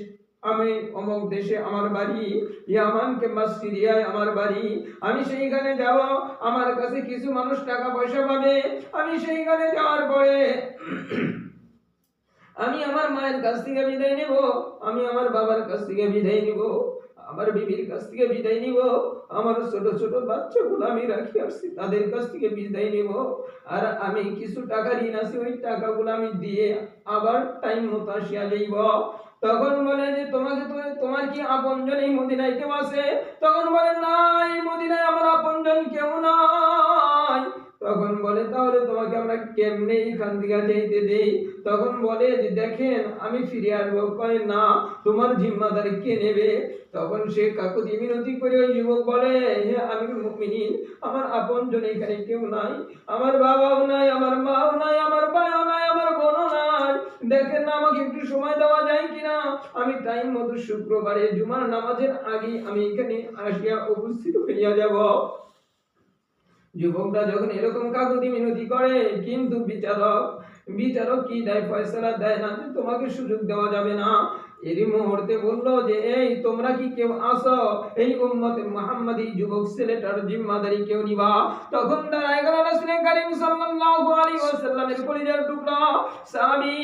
আমি অমুক দেশে আমার বাড়ি, ইয়ামানকে সিরিয়ায় আমার বাড়ি, আমি সেইখানে যাব, আমার কাছে কিছু মানুষ টাকা পয়সা পাবে, আমি সেইখানে যাওয়ার পরে আমি আমার মায়ের কাছ থেকে বিদায় নিব, আমি আমার বাবার কাছ থেকে বিদায় নিব, আমার বিবির কাছ থেকে বিদায় নিব, আমার ছোট ছোট বাচ্চাগুলো আমি রাখি আসছি তাদের কাছ থেকে বিদায় নিব। আর আমি কিছু টাকা ঋণ আছে, ওই টাকাগুলো আমি দিয়ে আবার টাইম মতো আসিয়া যাইব। তখন বলে যে তোমাকে তো, তোমার কি আপনজন এই মদিনায় কেউ আছে? তখন বলে না, এই মদিনায় আমার আপনজন কেউ নাই। তখন বলে তাহলে তোমাকে আমরা কেমনে এখান থেকে যেতে দেই? তখন বলে যে দেখেন আমি ফিরে আসবো। কয় না, তোমার জিম্মাদারি কে নেবে? তখন সে কাকুতি মিনতি করে ওই যুবক বলে, হে আমিরুল মুমিনিন, আমার আপনজন এখানে কেউ নাই, আমার বাবাও নাই, আমার মাও নাই, আমার ভাইও নাই, আমার বোনও নাই, দেখেন না আমাকে একটু সময় দেওয়া যায় কিনা? আমি টাইম মতো শুক্রবারে জুমার নামাজের আগে আমি এখানে আসিয়া উপস্থিত হইয়া যাব। যুবকটা যখন এরকম কাকুতি মিনতি করে, কিন্তু বিচারক কি দেয়? ফয়সালা দেয় না যে তোমাকে সুযোগ দেওয়া যাবে না। এরই মুহূর্তে বলল যে এই তোমরা কি কেউ আসো, এই উম্মতে মুহাম্মাদি যুবক ছেলেটার জিম্মাদারি কেউ নিবা? তখন দাঁড়ায় গেল রাসূল কারীম সাল্লাল্লাহু আলাইহি ওয়াসাল্লামের কলিজার টুকরা সাহাবী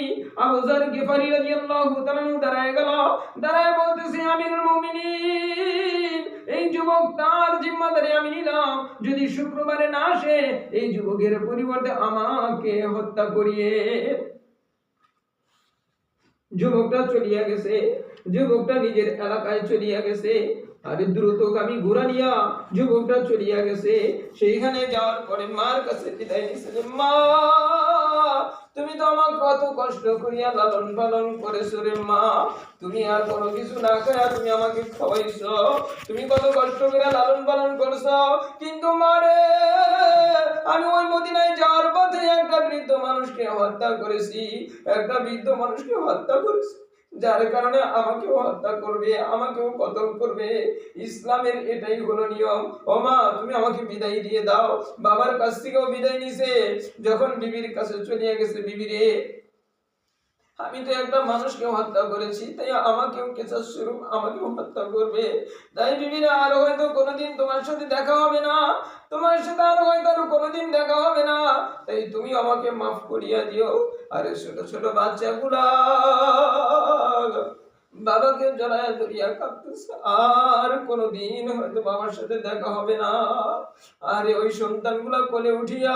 আবু যর গিফারি রাদিয়াল্লাহু তাআলা দাঁড়ায় গেল। দাঁড়ায় বলতেছে, আমিরুল মুমিনিন, যুবক তার জিম্মাদারি আমি নিলাম, যদি শুক্রবারে না আসে এই যুবকের পরিবর্তে আমাকে হত্যা করিয়ে। যুবকটা চলিয়া গেছে, যুবকটা নিজের এলাকায় চলিয়া গেছে। আর দ্রুতগামী ঘোড়া নিয়া যুবকটা চলিয়া গেছে। সেইখানে যাওয়ার পরে মার কাছে বিদায় নিছে। মা, তুমি তো আমাকে কত কষ্ট করিয়া লালন পালন করেছো রে মা, তুমি আর কোনো কিছু না খায়া তুমি আমাকে খাওয়াইছো, তুমি কত কষ্ট করে লালন পালন করছো। কিন্তু মারে, আমি ওই মদিনায় যাওয়ার পথে একটা বৃদ্ধ মানুষকে হত্যা করেছি, একটা বৃদ্ধ মানুষকে হত্যা করেছি, যার কারণে আমাকেও হত্যা করবে, আমাকেও কতল করবে। ইসলামের এটাই হলো নিয়ম। ও মা, তুমি আমাকে বিদায় দিয়ে দাও। বাবার কাছ থেকেও বিদায় নিছে। যখন বিবির কাছে চলিয়া গেছে, বিবি রে, আমি তো একটা মানুষকে হত্যা করেছি, তাই আমাকেও কেসাস স্বরূপ আমাকেও হত্যা করবে। তাই বিবিরা, আর হয়তো কোনোদিন তোমার সাথে দেখা হবে না, তোমার সাথে আর হয়তো আর কোনোদিন দেখা হবে না, তাই তুমি আমাকে মাফ করিয়া দিও। আরে ছোট ছোট বাচ্চাগুলা বাবাকে জড়ায় ধরিয়া কাঁদতেছে, আর কোনোদিন হয়তো বাবার সাথে দেখা হবে না। আরে ওই সন্তানগুলা কোলে উঠিয়া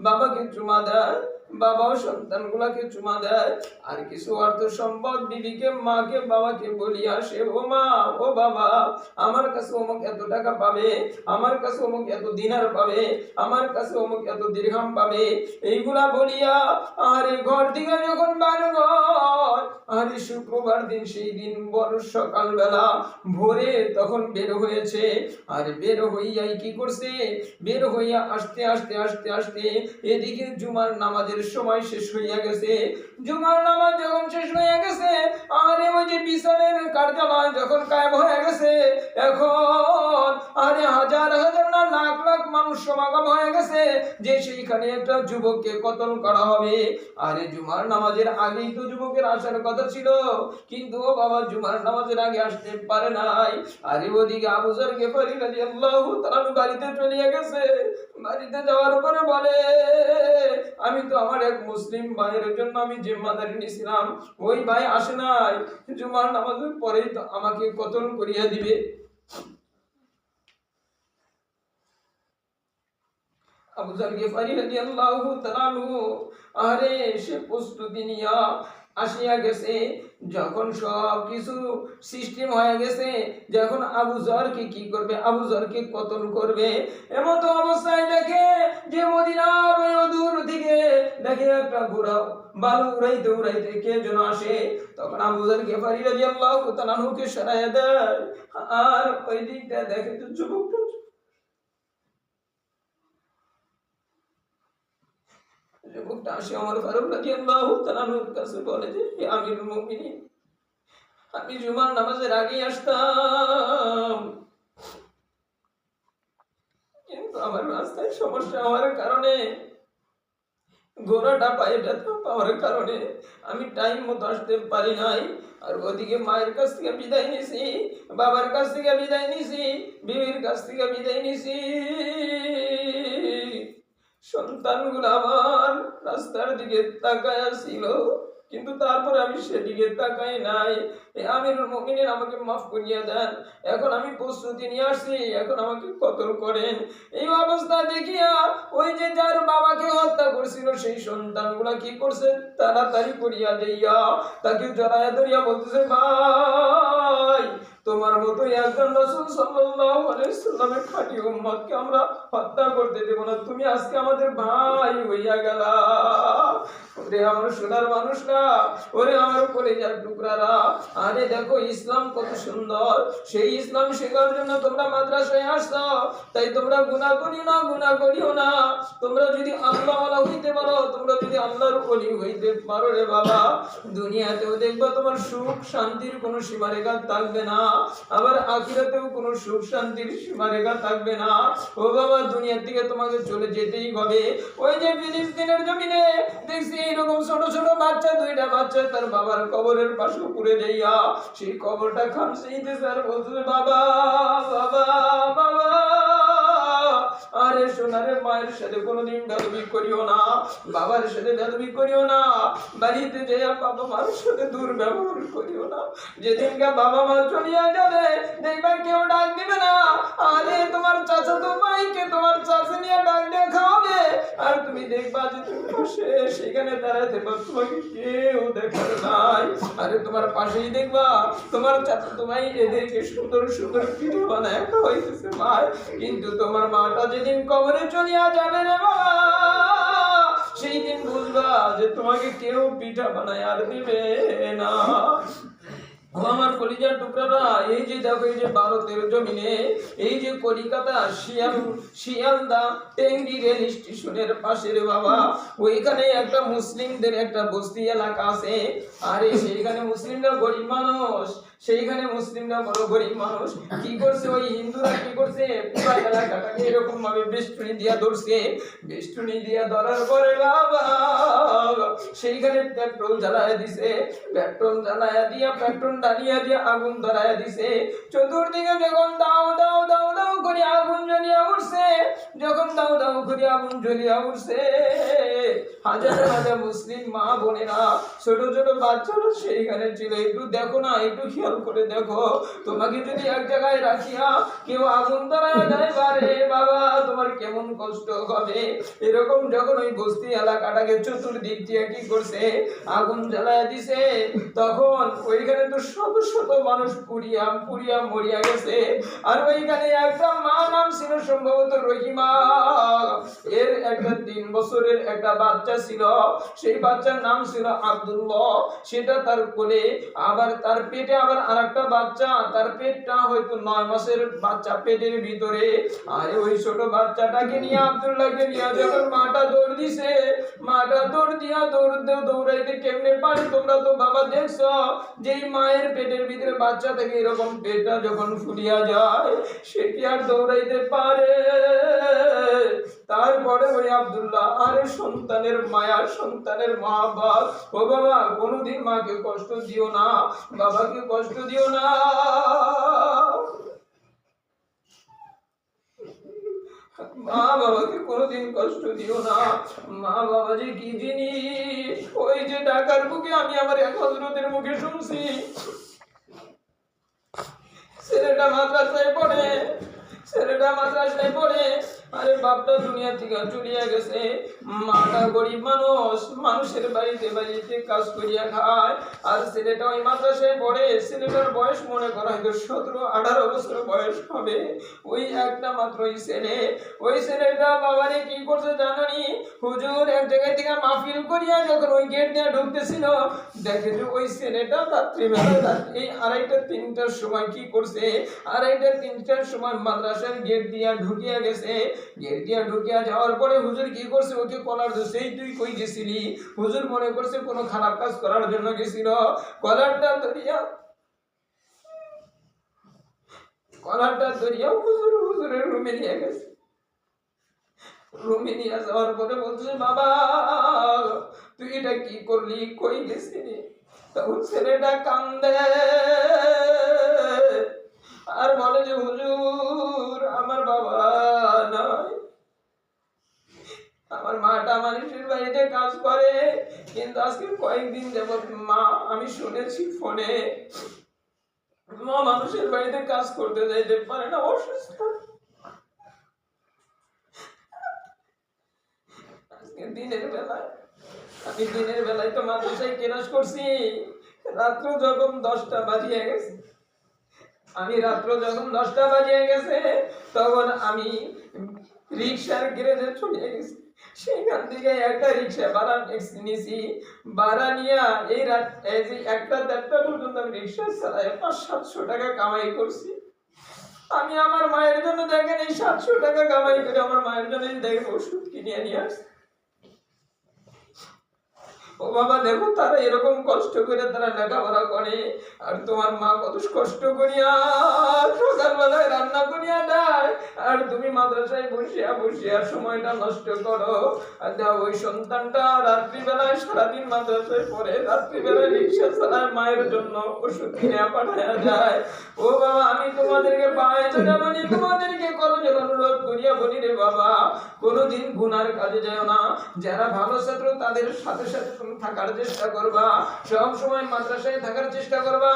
বাবাকে চুমা দেয়, বাবাও সন্তানগুলাকে চুমা দেয়। আর কিছু অর্থ সম্পদ বিবিকে, মাকে, বাবাকে বলিয়া সে, ও মা, ও বাবা, আমার কাছে অমুক এত টাকা পাবে, আমার কাছে অমুক এত দিনার পাবে, আমার কাছে অমুক এত দিরহাম পাবে, এইগুলা বলিয়া আরে ঘর থেকে যখন বার হয়, আরে শুক্রবার দিন, সেই দিন বড় সকালবেলা ভোরে তখন বের হয়েছে। আর বের হইয়াই কি করছে, বের হইয়া আসতে আসতে আসতে আসতে এদিকে জুমার নামাজের সময় শেষ হইয়া গেছে। জুমার নামাজ যখন শেষ হইয়া গেছে, আরে ওই যে বিচারের কার্যালয় যখন কায়েম হয়ে গেছে, এখন আরে হাজার হাজার না লাখ লাখ মানুষ সমাগম হয়ে গেছে যে সেইখানে একটা যুবককে কতল করা হবে। আরে জুমার নামাজের আগেই তো যুবকের আসার কথা ছিল, কিন্তু ও বাবা জুমার নামাজের আগে আসতে পারে নাই। আরে ওদিকে আবু যর গিফারি রাদিয়াল্লাহু তাআলা বাড়িতে চলে গেছে। বাড়িতে যাওয়ার পরে বলে, আমি তো আমার এক মুসলিম ভাইয়ের জন্য আমি জিম্মাদারি নিয়েছিলাম, ওই ভাই আসে নাই, জুমার নামাজের পরেই তো আমাকে কতল করিয়া দিবে। আবু যর গিফারি রাদিয়াল্লাহু তাআলা আরে সে প্রস্তুতি নিয়া আসিয়া গেছে। যখন সব কিছু সিস্টেম হয়ে গেছে, যখন আবু যরকে কি করবে, আবু যরকে কতল করবে, এমত অবস্থায় দেখে যে মদিনার ওই দূর থেকে দেখে একটা ঘোড়া বালু উড়াইতে উড়াইতে কে যেন আসে। তখন আবু যর গিফারি রাদিয়াল্লাহু তাআলা কে সরাইয়া দেয়। আর ওই দিকটা দেখে তো যুবকটা, যুবকটা আসে ওমর ফারুক রাদিয়াল্লাহু তাআলার কাছে বলে যে, হে আমিরুল মুমিনিন, আমি জুমার নামাজের আগে আসতাম, কিন্তু আমার রাস্তায় সমস্যা হওয়ার কারণে, ঘোড়াটা পায়ে ব্যথা পাওয়ার কারণে আমি টাইম মতো আসতে পারি নাই। আর ওদিকে মায়ের কাছ থেকে বিদায় নিছি, বাবার কাছ থেকে বিদায় নিছি, বিবির কাছ থেকে বিদায় নিছি। সন্তানগুলো আমার রাস্তার দিকে তাকায়া ছিল, কিন্তু তারপরে আমি সেদিকে তাকাই নাই। আমিরুল মুমিনিন, আমাকে মাফ করিয়া দেন, এখন আমি প্রস্তুতি নিয়ে আসছি, এখন আমাকে কতল করেন। এই অবস্থা দেখিয়া ওই যে যার বাবাকে হত্যা করছিল সেই সন্তানগুলা কি করছে, তাড়াতাড়ি করিয়া যাইয়া তাকে জড়াইয়া ধরিয়া বলতেছে, ভাই, তোমার মতো একজন রাসূল সাল্লাল্লাহু আলাইহি সাল্লামের খাঁটি উম্মতকে আমরা হত্যা করতে দেব না, তুমি আজকে আমাদের ভাই হইয়া গেলা। ওরে আমার সোনার মানুষরা, ওরে আমার কলিজার টুকরারা, আরে দেখো ইসলাম কত সুন্দর, সেই ইসলাম শেখার জন্য তোমরা মাদ্রাসায় আসছো, তাই তোমরা গুনাহ করিও না, গুনাহ করিও না। তোমরা যদি আল্লাহওয়ালা হইতে পারো, তোমরা যদি আল্লাহর ওলি হইতে পারো রে বাবা, দুনিয়াতেও দেখবা তোমার সুখ শান্তির কোনো সীমারেখা থাকবে না, আবার আখিরাতেও কোনো সুখ শান্তির সীমারেখা থাকবে না। ও বাবা, দুনিয়া থেকে তোমাকে চলে যেতেই হবে। ওই যে ফিলিস্তিনের জমিনে দেখছি এরকম ছোট ছোট বাচ্চা, দুইটা বাচ্চা তার বাবার কবরের পাশে পুড়ে যাইয়া সেই কবরটা খামসাইতেছে আর বলতেছে, বাবা বাবা বাবা। আরে সোনারে, মায়ের সাথে কোনোদিন বেদবি করিও না, বাবার সাথে বেদবি করিও না, বাড়িতে যাইয়া বাবা মার সাথে দুর্ব্যবহার করিও না। যেদিনকে বাবা মা চলিয়া যাবে দেখবা কেউ ডাক দিবে না, তুমি দেখবা যে তুমি বসে সেখানে দাঁড়াতে পারো, তোমাকে কেউ দেখার নাই। আরে তোমার পাশেই দেখবা তোমার চাচাতো ভাই এদেরকে সুন্দর সুন্দর পিঠে বানায় খাওয়াইতেছে মা। কিন্তু তোমার মাটা যেদিন কবরে চলিয়া যাবে রে বাবা, সেই দিন বুঝবা যে তোমাকে কেউ পিঠা বানায় আর দিবে না। ও আমার কলিজার টুকরারা, এই যে দেখো এই যে ভারতের জমিনে এই যে কলিকাতা শিয়ালদা টেঙ্গি রেল স্টেশনের পাশে রে বাবা, ওইখানে একটা মুসলিমদের একটা বস্তি এলাকা আছে। আরে সেইখানে মুসলিমরা গরিব মানুষ, সেইখানে মুসলিমরা বড় গরিব মানুষ। কি করছে ওই হিন্দুরা, কি করছে পুরো এলাকাটাকে এরকম ভাবে বেষ্টনী দিয়া ধরছে। বেষ্টনী দিয়া ধরার পরে বাবা সেইখানে পেট্রোল জ্বালায় দিছে। পেট্রোল জ্বালায়া দিয়া পেট্রোল ডালিয়া দিয়া আগুন ধরায়া দিছে। চতুর্দিকে যখন দাও দাও দাও দাও করে আগুন জ্বলিয়া উঠছে, যখন দাও দাও করে আগুন জ্বলিয়া উঠছে, হাজার হাজার মুসলিম মা বোনেরা ছোট ছোট বাচ্চারা সেইখানে ছিল। একটু দেখো না, একটু খেয়াল করে দেখো, তোমাকে যদি এক জায়গায় রাখিয়া কেউ আগুন ধরায়া দেয় বারে বাবা তোমার কেমন কষ্ট হবে। এরকম যখন ওই বস্তি এলাকাটাকে চতুর্দিক দিয়ে কি করছে আগুন জ্বালায়া দিছে, তখন ওইখানে তো শত শত মানুষ পুড়িয়া পুড়িয়া মরিয়া গেছে। আর ওইখানে একটা মা নাম ছিল সম্ভবত রহিমা, এর একটা 3 বছরের একটা বাচ্চা ছিল, সেই বাচ্চার নাম ছিল আব্দুল্লাহ। সেটা তার কোলে, আবার তার পেটে আবার আরেকটা বাচ্চা, তার পেটটা হয়তো 9 মাসের বাচ্চা পেটের ভিতরে। আর ওই ছোট বাচ্চাটাকে নিয়ে আব্দুল্লাহকে নিয়ে যখন মাটা দৌড় দিছে, মাটা দৌড় দিয়া দৌড়াইতে কেমনে পারে তোমরা তো বাবা দেখছো, যেই মায়ের পেটের ভিতরে বাচ্চা থেকে এরকম পেটটা যখন ফুলিয়া যায় সে কি আর দৌড়াইতে পারে? তারপরে ওই আব্দুল্লাহ আরে সন্তানের মায়া, সন্তানের মহাব্বত, ও বাবা কোনোদিন মাকে কষ্ট দিও না, বাবাকে কষ্ট দিও না। মা বাবাকে কোনোদিন কষ্ট দিও না। মা বাবা যে কি জিনিস, ওই যে ঢাকার বুকে আমি আমার এক হযরতের মুখে শুনছি, ছেলেটা মাদ্রাসায় পড়ে, ছেলেটা মাদ্রাসায় পড়ে, আরে বাপটা দুনিয়া থেকে চলিয়া গেছে, মাটা গরিব মানুষ, মানুষের বাড়িতে বাড়িতে কাজ করিয়া খায়। আর ছেলেটা ওই মাদ্রাসায় পড়ে, ছেলেটার বয়স মনে করা হয়তো 17-18 বছর বয়স হবে। ওই একটা মাত্রই ছেলে, ওই ছেলেটা বাবারে কি করছে জানানি, হুজুর এক জায়গায় থেকে মাহফিল করিয়া যখন ওই গেট দিয়ে ঢুকতেছিল, দেখে যে ওই ছেলেটা রাত্রিবেলা এই 2:30-3টার সময় কি করছে, 2:30-3টার সময় মাদ্রাসার গেট দিয়া ঢুকিয়া গেছে। গেট দিয়া ঢুকিয়া যাওয়ার পরে হুজুর কি করছে, ওকে কলার ধরছে, এই তুই কই গেছিলি? হুজুর মনে করছে কোনো খারাপ কাজ করার জন্য গেছিল, কলারটা ধরিয়া হুজুরের রুমে নিয়ে গেছে। রুমে নিয়ে যাওয়ার পরে বলছে বাবা তুই এটা কি করলি, কই গেছিলি? তখন ছেলেটা কান্দে আর বলে যে হুজুর আমার বাবা নাই, আমার মাটা মানুষের বাড়িতে কাজ করে, কিন্তু আজকে কয়েকদিন যাবত মা আমি শুনেছি ফোনে মা মানুষের বাড়িতে কাজ করতে যাইতে পারে না, অসুস্থ। আজকে দিনের বেলায় তো মাদ্রাসায় ক্লাস করছি, রাত্র যখন 10টা বাজিয়ে গেছে, তখন আমি রিক্সার গ্যারেজে চলে গেছি। সেখান থেকে একটা রিক্সা ভাড়া নিয়েছি, ভাড়া নিয়ে এই রাত এই যে 1টা-1:30টা পর্যন্ত আমি রিক্সা চালাই 500-700 টাকা কামাই করছি। আমি আমার মায়ের জন্য দেখেন এই 700 টাকা কামাই করে আমার মায়ের জন্য দেখেন ওষুধ কিনে নিয়ে আসছি। ও বাবা দেখো তারা এরকম কষ্ট করে তারা লেখাপড়া করে, আর তোমার মা কত কষ্ট করিয়া সকালবেলায় রান্না করিয়া দেয়, আর তুমি মাদ্রাসায় বসিয়া সময়টা নষ্ট করো। আর দাও ওই সন্তানটা রাত্রিবেলায় সারাদিন মাদ্রাসায় পড়ে, রাত্রিবেলায় রিক্সা চালায় মায়ের জন্য ওষুধ কিনে পাঠায়া যায়। ও বাবা আমি তোমাদেরকে পায়ে ধরে বলি, তোমাদেরকে করজোড়ে অনুরোধ করিয়া বলি রে বাবা কোনোদিন গুনার কাজে যাও না। যারা ভালো ছাত্র তাদের সাথে সাথে তুমি থাকার চেষ্টা করবা, সব সময় মাদ্রাসায় থাকার চেষ্টা করবা।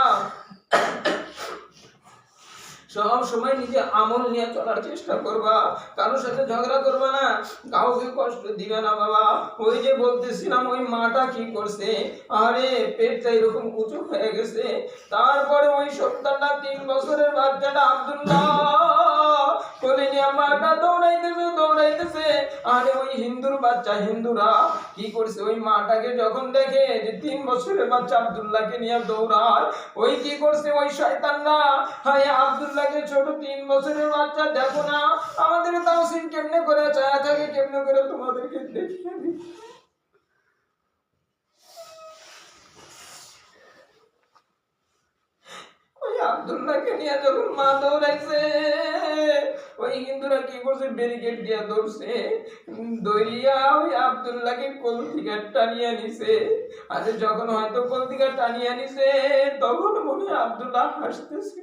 সব সময় নিজে আমল নিয়ে চলার চেষ্টা করবা, কারোর সাথে ঝগড়া করবা না, কাউকে কষ্ট দিবে না বাবা। ওই যে বলতেছিলাম ওই মাটা কি করছে, আরে পেটটা এরকম উঁচু হয়ে গেছে, তারপরে ওই সন্তানটা 3 বছরের বাচ্চাটা আব্দুল্লাহ কোলে নিয়ে মাটা দৌড়াইতেছে। আরে ওই হিন্দুর বাচ্চা, হিন্দুরা কি করছে, ওই মাটাকে যখন দেখে যে 3 বছরের বাচ্চা আব্দুল্লাহকে নিয়ে দৌড়ায়, ওই কি করছে ওই শয়তানরা, হায় আব্দুল্লাহকে ছোট 3 বছরের বাচ্চা, দেখো না আমাদের তাওসিন কেমনে করে চায়া থাকে, কেমনে করে তোমাদেরকে দেখিয়ে দিই। ওই আব্দুল্লাহকে নিয়ে যখন মা দৌড়াইছে, ওই হিন্দুরা কি করছে, ব্যারিকেড দিয়ে ধরছে, দৌড়িয়া ওই আব্দুল্লাহকে কোল থেকে টানিয়ে নিছে। আজ যখন হয়তো কোল থেকে টানিয়ে নিছে, তখন মনে হয় আব্দুল্লাহ হাসতেছে।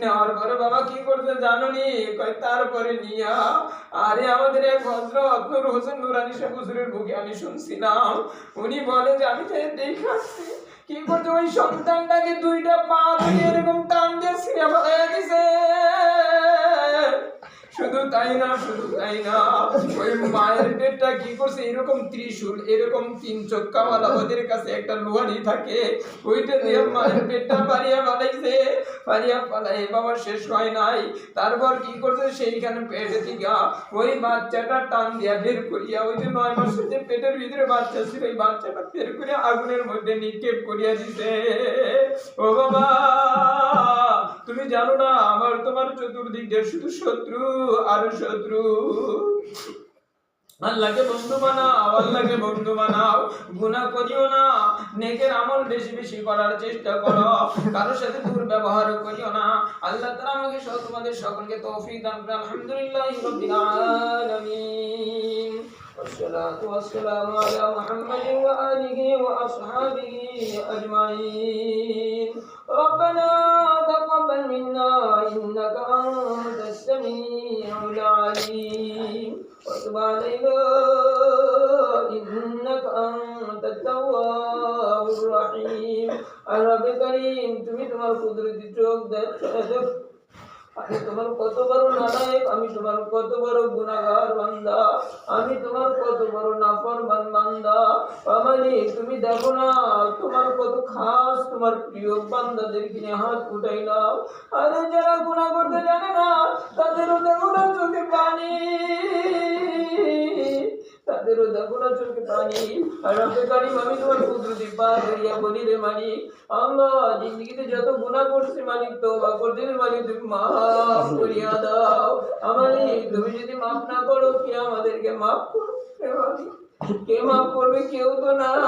নেওয়ার পরে বাবা কি করতে জানোনি, কয় তারপরে নিয়া, আরে আমাদের এক হযরত নূর হোসেন নুরানী সাহেব হুজুরের মুখে আমি শুনছিলাম, উনি বলে যে আমি দেখে আসছি কি করছে, ওই সন্তানটাকে 2টা পা দিয়ে এরকম টান দিয়ে ছিঁড়ে ফেলাইয়া দিছে। শুধু তাই না, ওই মায়ের পেটটা কি করছে, এরকম ত্রিশূল, এরকম 3 চক্কাওয়ালা ওদের কাছে একটা লোহানি থাকে, ওইটা দিয়ে মায়ের পেটটা পারিয়া ফেলাইছে। পারিয়া ফেলাই বাবা শেষ হয় নাই, তারপর কি করছে, সেইখানে পেটে থেকে ওই বাচ্চাটা টান দিয়া বের করিয়া, ওই যে 9 মাসের যে পেটের ভিতরে বাচ্চা ছিল, ওই বাচ্চাটা বের করে আগুনের মধ্যে নিক্ষেপ করিয়া দিছে। ও বাবা, তুমি জানো না আমার তোমার চতুর্দিক দিয়ে শুধু শত্রু আর শত্রু। আল্লাহকে বন্ধু বানাও, গুনাহ করিও না, নেকের আমল বেশি বেশি করার চেষ্টা করো, কারোর সাথে দুর্ব্যবহার করিও না। আল্লাহ তাআলা আমাকে সহ তোমাদের সকলকে তৌফিক দান করুন। আলহামদুলিল্লাহি রাব্বিল আলামিন। والصلاة والسلام على محمد وآله وأصحابه أجمعين. ربنا تقبل منا إنك أنت السميع العليم وتب علينا إنك أنت التواب الرحيم. رب كريم তুমি তোমার কুদরতি চোখ দেখো, আমি তোমার কত বড় নালায়েক, আমি তোমার কত বড় গুনাহগার বান্দা, আমি তোমার কত বড় নাফরমান বান্দা। আমারে তুমি দেখো না তোমার কত খাস তোমার প্রিয় বান্দাদেরকে নিয়ে হাত উঠাইলাম। আরে যারা গুনাহ করতে জানে না তাদেরও দেখো না চোখে পানি, তাদেরও দেখো না চোখে পানি। আর রব্বে কারীম আমি তোমার কুদরতি পা ধরিয়া বলি রে মালিক, আল্লাহ জিন্দেগিতে যত গুনাহ করছি মালিক, তওবা করছি রে মালিক, তুমি মাফ করিয়া দাও। আমারে তুমি যদি মাফ না করো, কে আমাদেরকে মাফ করবে মালিক? কে মাফ করবে? কেউ তো নাই।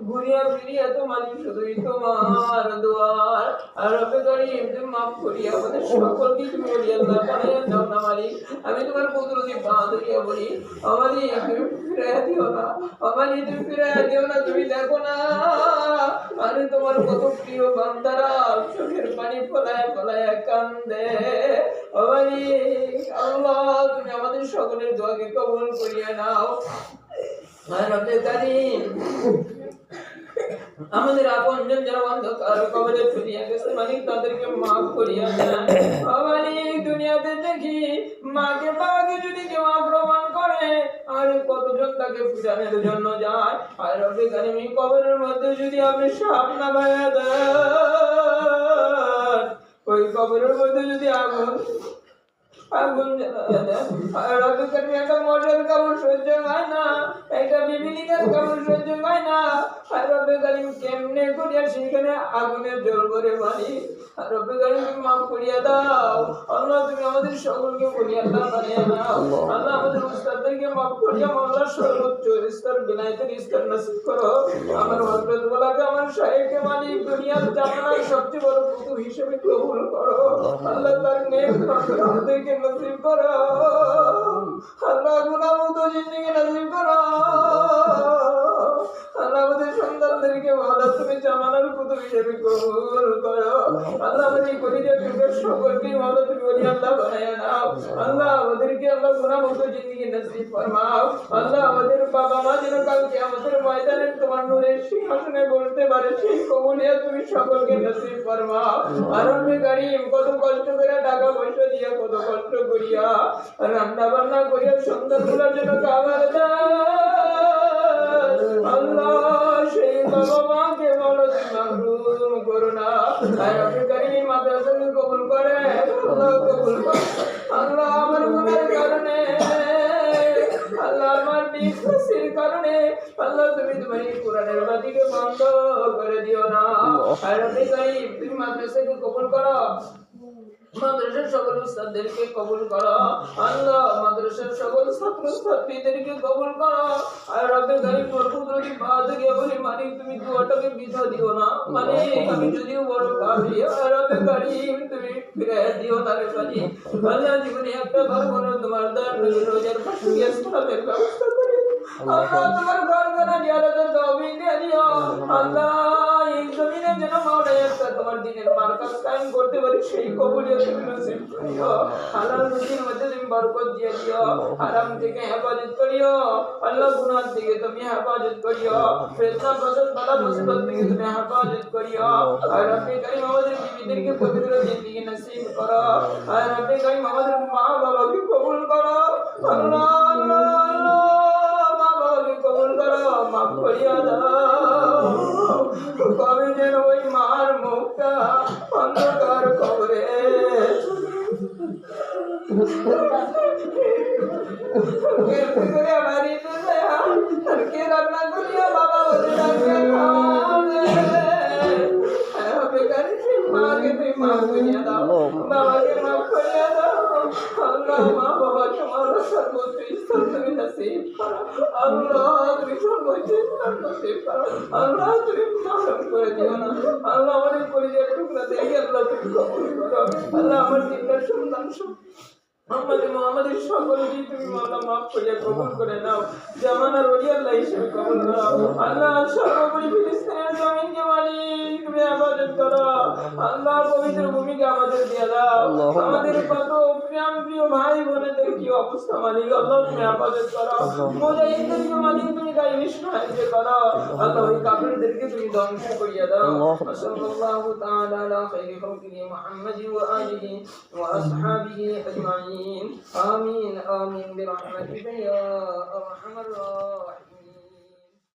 ঘুরিয়া ফিরিয়া তো মালিক শুধুই তোমার দুয়ার। আর রব্বে কারীম তুমি মাফ করিয়া আমাদের সকলকে তুমি বলিয়া দাও না মালিক। আমি তোমার কুদরতি পা ধরিয়া বলি, আমারই তুমি ফিরাইয়া দিও না, আমারই তুমি ফিরাইয়া দিও না। তুমি দেখো না আরে তোমার কত প্রিয় বান্দারা চোখের পানি ফলায় ফলায় কান্দে। আমারই আল্লাহ তুমি আমাদের সকলের দোয়াকে কবুল করিয়া নাও। আর রব্বে কারীম আমাদের আপনজন যারা অন্ধকার কবরে চলিয়া গেছে মালিক, তাদেরকে মাফ করিয়া দেন। মালিক দুনিয়াতে দেখি মাকে বাবাকে যদি কেউ আক্রমণ করে, আর কতজন তাকে ফুটানোর জন্য যায়। আর রব্বে কারীম কবরের মধ্যে যদি আপনি সাপ নামাইয়া দেন, ওই কবরের মধ্যে যদি আগুন রব্বে কারীম একটা মশার কামড় সহ্য হয় না, একটা বিবিলিকার কামড় সহ্য হয় না। আর রব্বে কারীম কেমনে করিয়া সেখানে আগুনের জল ভরে মারি। আর রব্বে কারীম তুমি মাফ করিয়া দাও। আল্লাহ তুমি আমাদের সকলকে বলি আল্লাহ বানিয়ে দাও। আল্লাহ আমাদের উস্তাদদেরকে মাফ করিয়া মাওলার সর্বোচ্চ স্তর বিনায়তের স্তর নসিব করো। আমার হযরত ওয়ালাকে আমার শাইখকে মালিক দুনিয়ার জান্নাতের সবচেয়ে বড় কুতুব হিসেবে কবুল করো। আল্লাহ তার নেক আমাদেরকে নসিব করো। আল্লাহ গুনাহমুক্ত জিন্দেগি নসিব করো। আল্লাহ আমাদের সন্তানদেরকে ভালো তুমি জামানার পুতুল হিসেবে কবুল করো আল্লাহ আমাদের কলিজার টুকরো সকলকে ভালো তুমি বলি আল্লাহ বানায়া নাও আল্লাহ আমাদেরকে আল্লাহ গুনাহমুক্ত জিন্দেগি নসিব ফরমাও আল্লাহ আমাদের বাবা মা যেন কালকে আমাদের ময়দানে তোমার নূরের সিংহাসনে বসতে পারে সেই কবুলিয়া তুমি সকলকে নসিব ফরমাও আর আমি গরিব কত কষ্ট করে টাকা পয়সা দিয়া কত কষ্ট করিয়া রান্না বান্না করিয়া সন্তানগুলোর জন্য খাবার দাও আল্লাহ সেই বাবা মাকে বলো তুমি মাহরুম করো না আর আমি গরিব মাদ্রাসাকে কবুল করে আল্লাহ কবুল করো আল্লাহ আমার গুনাহের কারণে আল্লাহ আমার বিশ্বাসের কারণে আল্লাহ তুমি তোমার এই কোরআনের বাতিকে বন্ধ করে দিও না আর আমি গরিব তুমি মাদ্রাসাকে কবুল করো মাদ্রাসার সকল উস্তাদদেরকে কবুল করো আল্লাহ মাদ্রাসার সকল ছাত্র ছাত্রীদেরকে কবুল করো আর রব্বে গরিব কুদরতি বাদ গিয়ে বলি মালিক তুমি দুয়াটাকে বিধা দিও না মানে আমি যদিও বড় পাপী আর রব্বে গরিব তুমি ফিরে দিও না রে মালিক আল্লাহ জীবনে একটা বার বলো তোমার দান রোজার পাশে গিয়ে সালাতের ব্যবস্থা করে আল্লাহ তোমার ঘর ঘরে জিয়ারতের তৌফিক দিয়ে দিও আল্লাহ এই জমিনে যেন মাওলা একটা তোমার দিনের মার্কাজ কায়েম করতে পারি সেই কবুলিয়ত তুমি নসিব করিও হালাল রুজির মধ্যে তুমি বরকত দিয়ে দিও হারাম থেকে হেফাজত করিও আল্লাহ গুনাহ থেকে তুমি হেফাজত করিও ফিতনা ফাসাদ বালা মুসিবত থেকে তুমি হেফাজত করিও আর রব্বে কারীম আমাদের বিবিদেরকে পবিত্র জিন্দেগি নসিব করো আর রব্বে কারীম আমাদের মা বাবাকে কবুল করো আল্লাহ আল্লাহ কবুল করো মাফ করিয়া দাও কবে যেন ওই মার মুখটা অন্ধকার কবরে কে রান্না করিয়া বাবা মাকে তুমি মাফ করিয়া দাও বাবাকে মাফ করিয়া দাও আল্লাহ মা বাবাকে মারা সর্বোচ্চ স্তর তুমি নসিব করো আল্লাহ তুমি সর্বোচ্চ স্তর নসিব করো আল্লাহ তুমি মাফ করে দিও না আল্লাহ আমাদের পরিবার টুকরা দেখে আল্লাহ তুমি কবুল করো আল্লাহ আমার তিনটা সন্তান আমাদের সকলকে তুমি মাওলা মাফ করিয়া কবুল করে নাও জামানার ওলি আল্লাহ হিসেবে কবুল করো আল্লাহ সর্বোপরি ফিলিস্তিনের জমিনকে মালিক তুমি হেফাজত করো আল্লাহ পবিত্র ভূমিকে আমাদের দিয়ে দাও আমাদের কত প্রিয় ভাই বোনেদের কি অবস্থা মালিক আল্লাহ তুমি হেফাজত করো মুজাহিদদেরকে মালিক তুমি গায়েবী সাহায্য করো আল্লাহ ওই কাফেরদেরকে তুমি ধ্বংস করিয়া দাও সাল্লাল্লাহু তাআলা আলা খাইরি খালকিহি মুহাম্মাদ ওয়া আলিহি ওয়া আসহাবিহি আজমাইন آمين آمين برحمتك يا أرحم الراحمين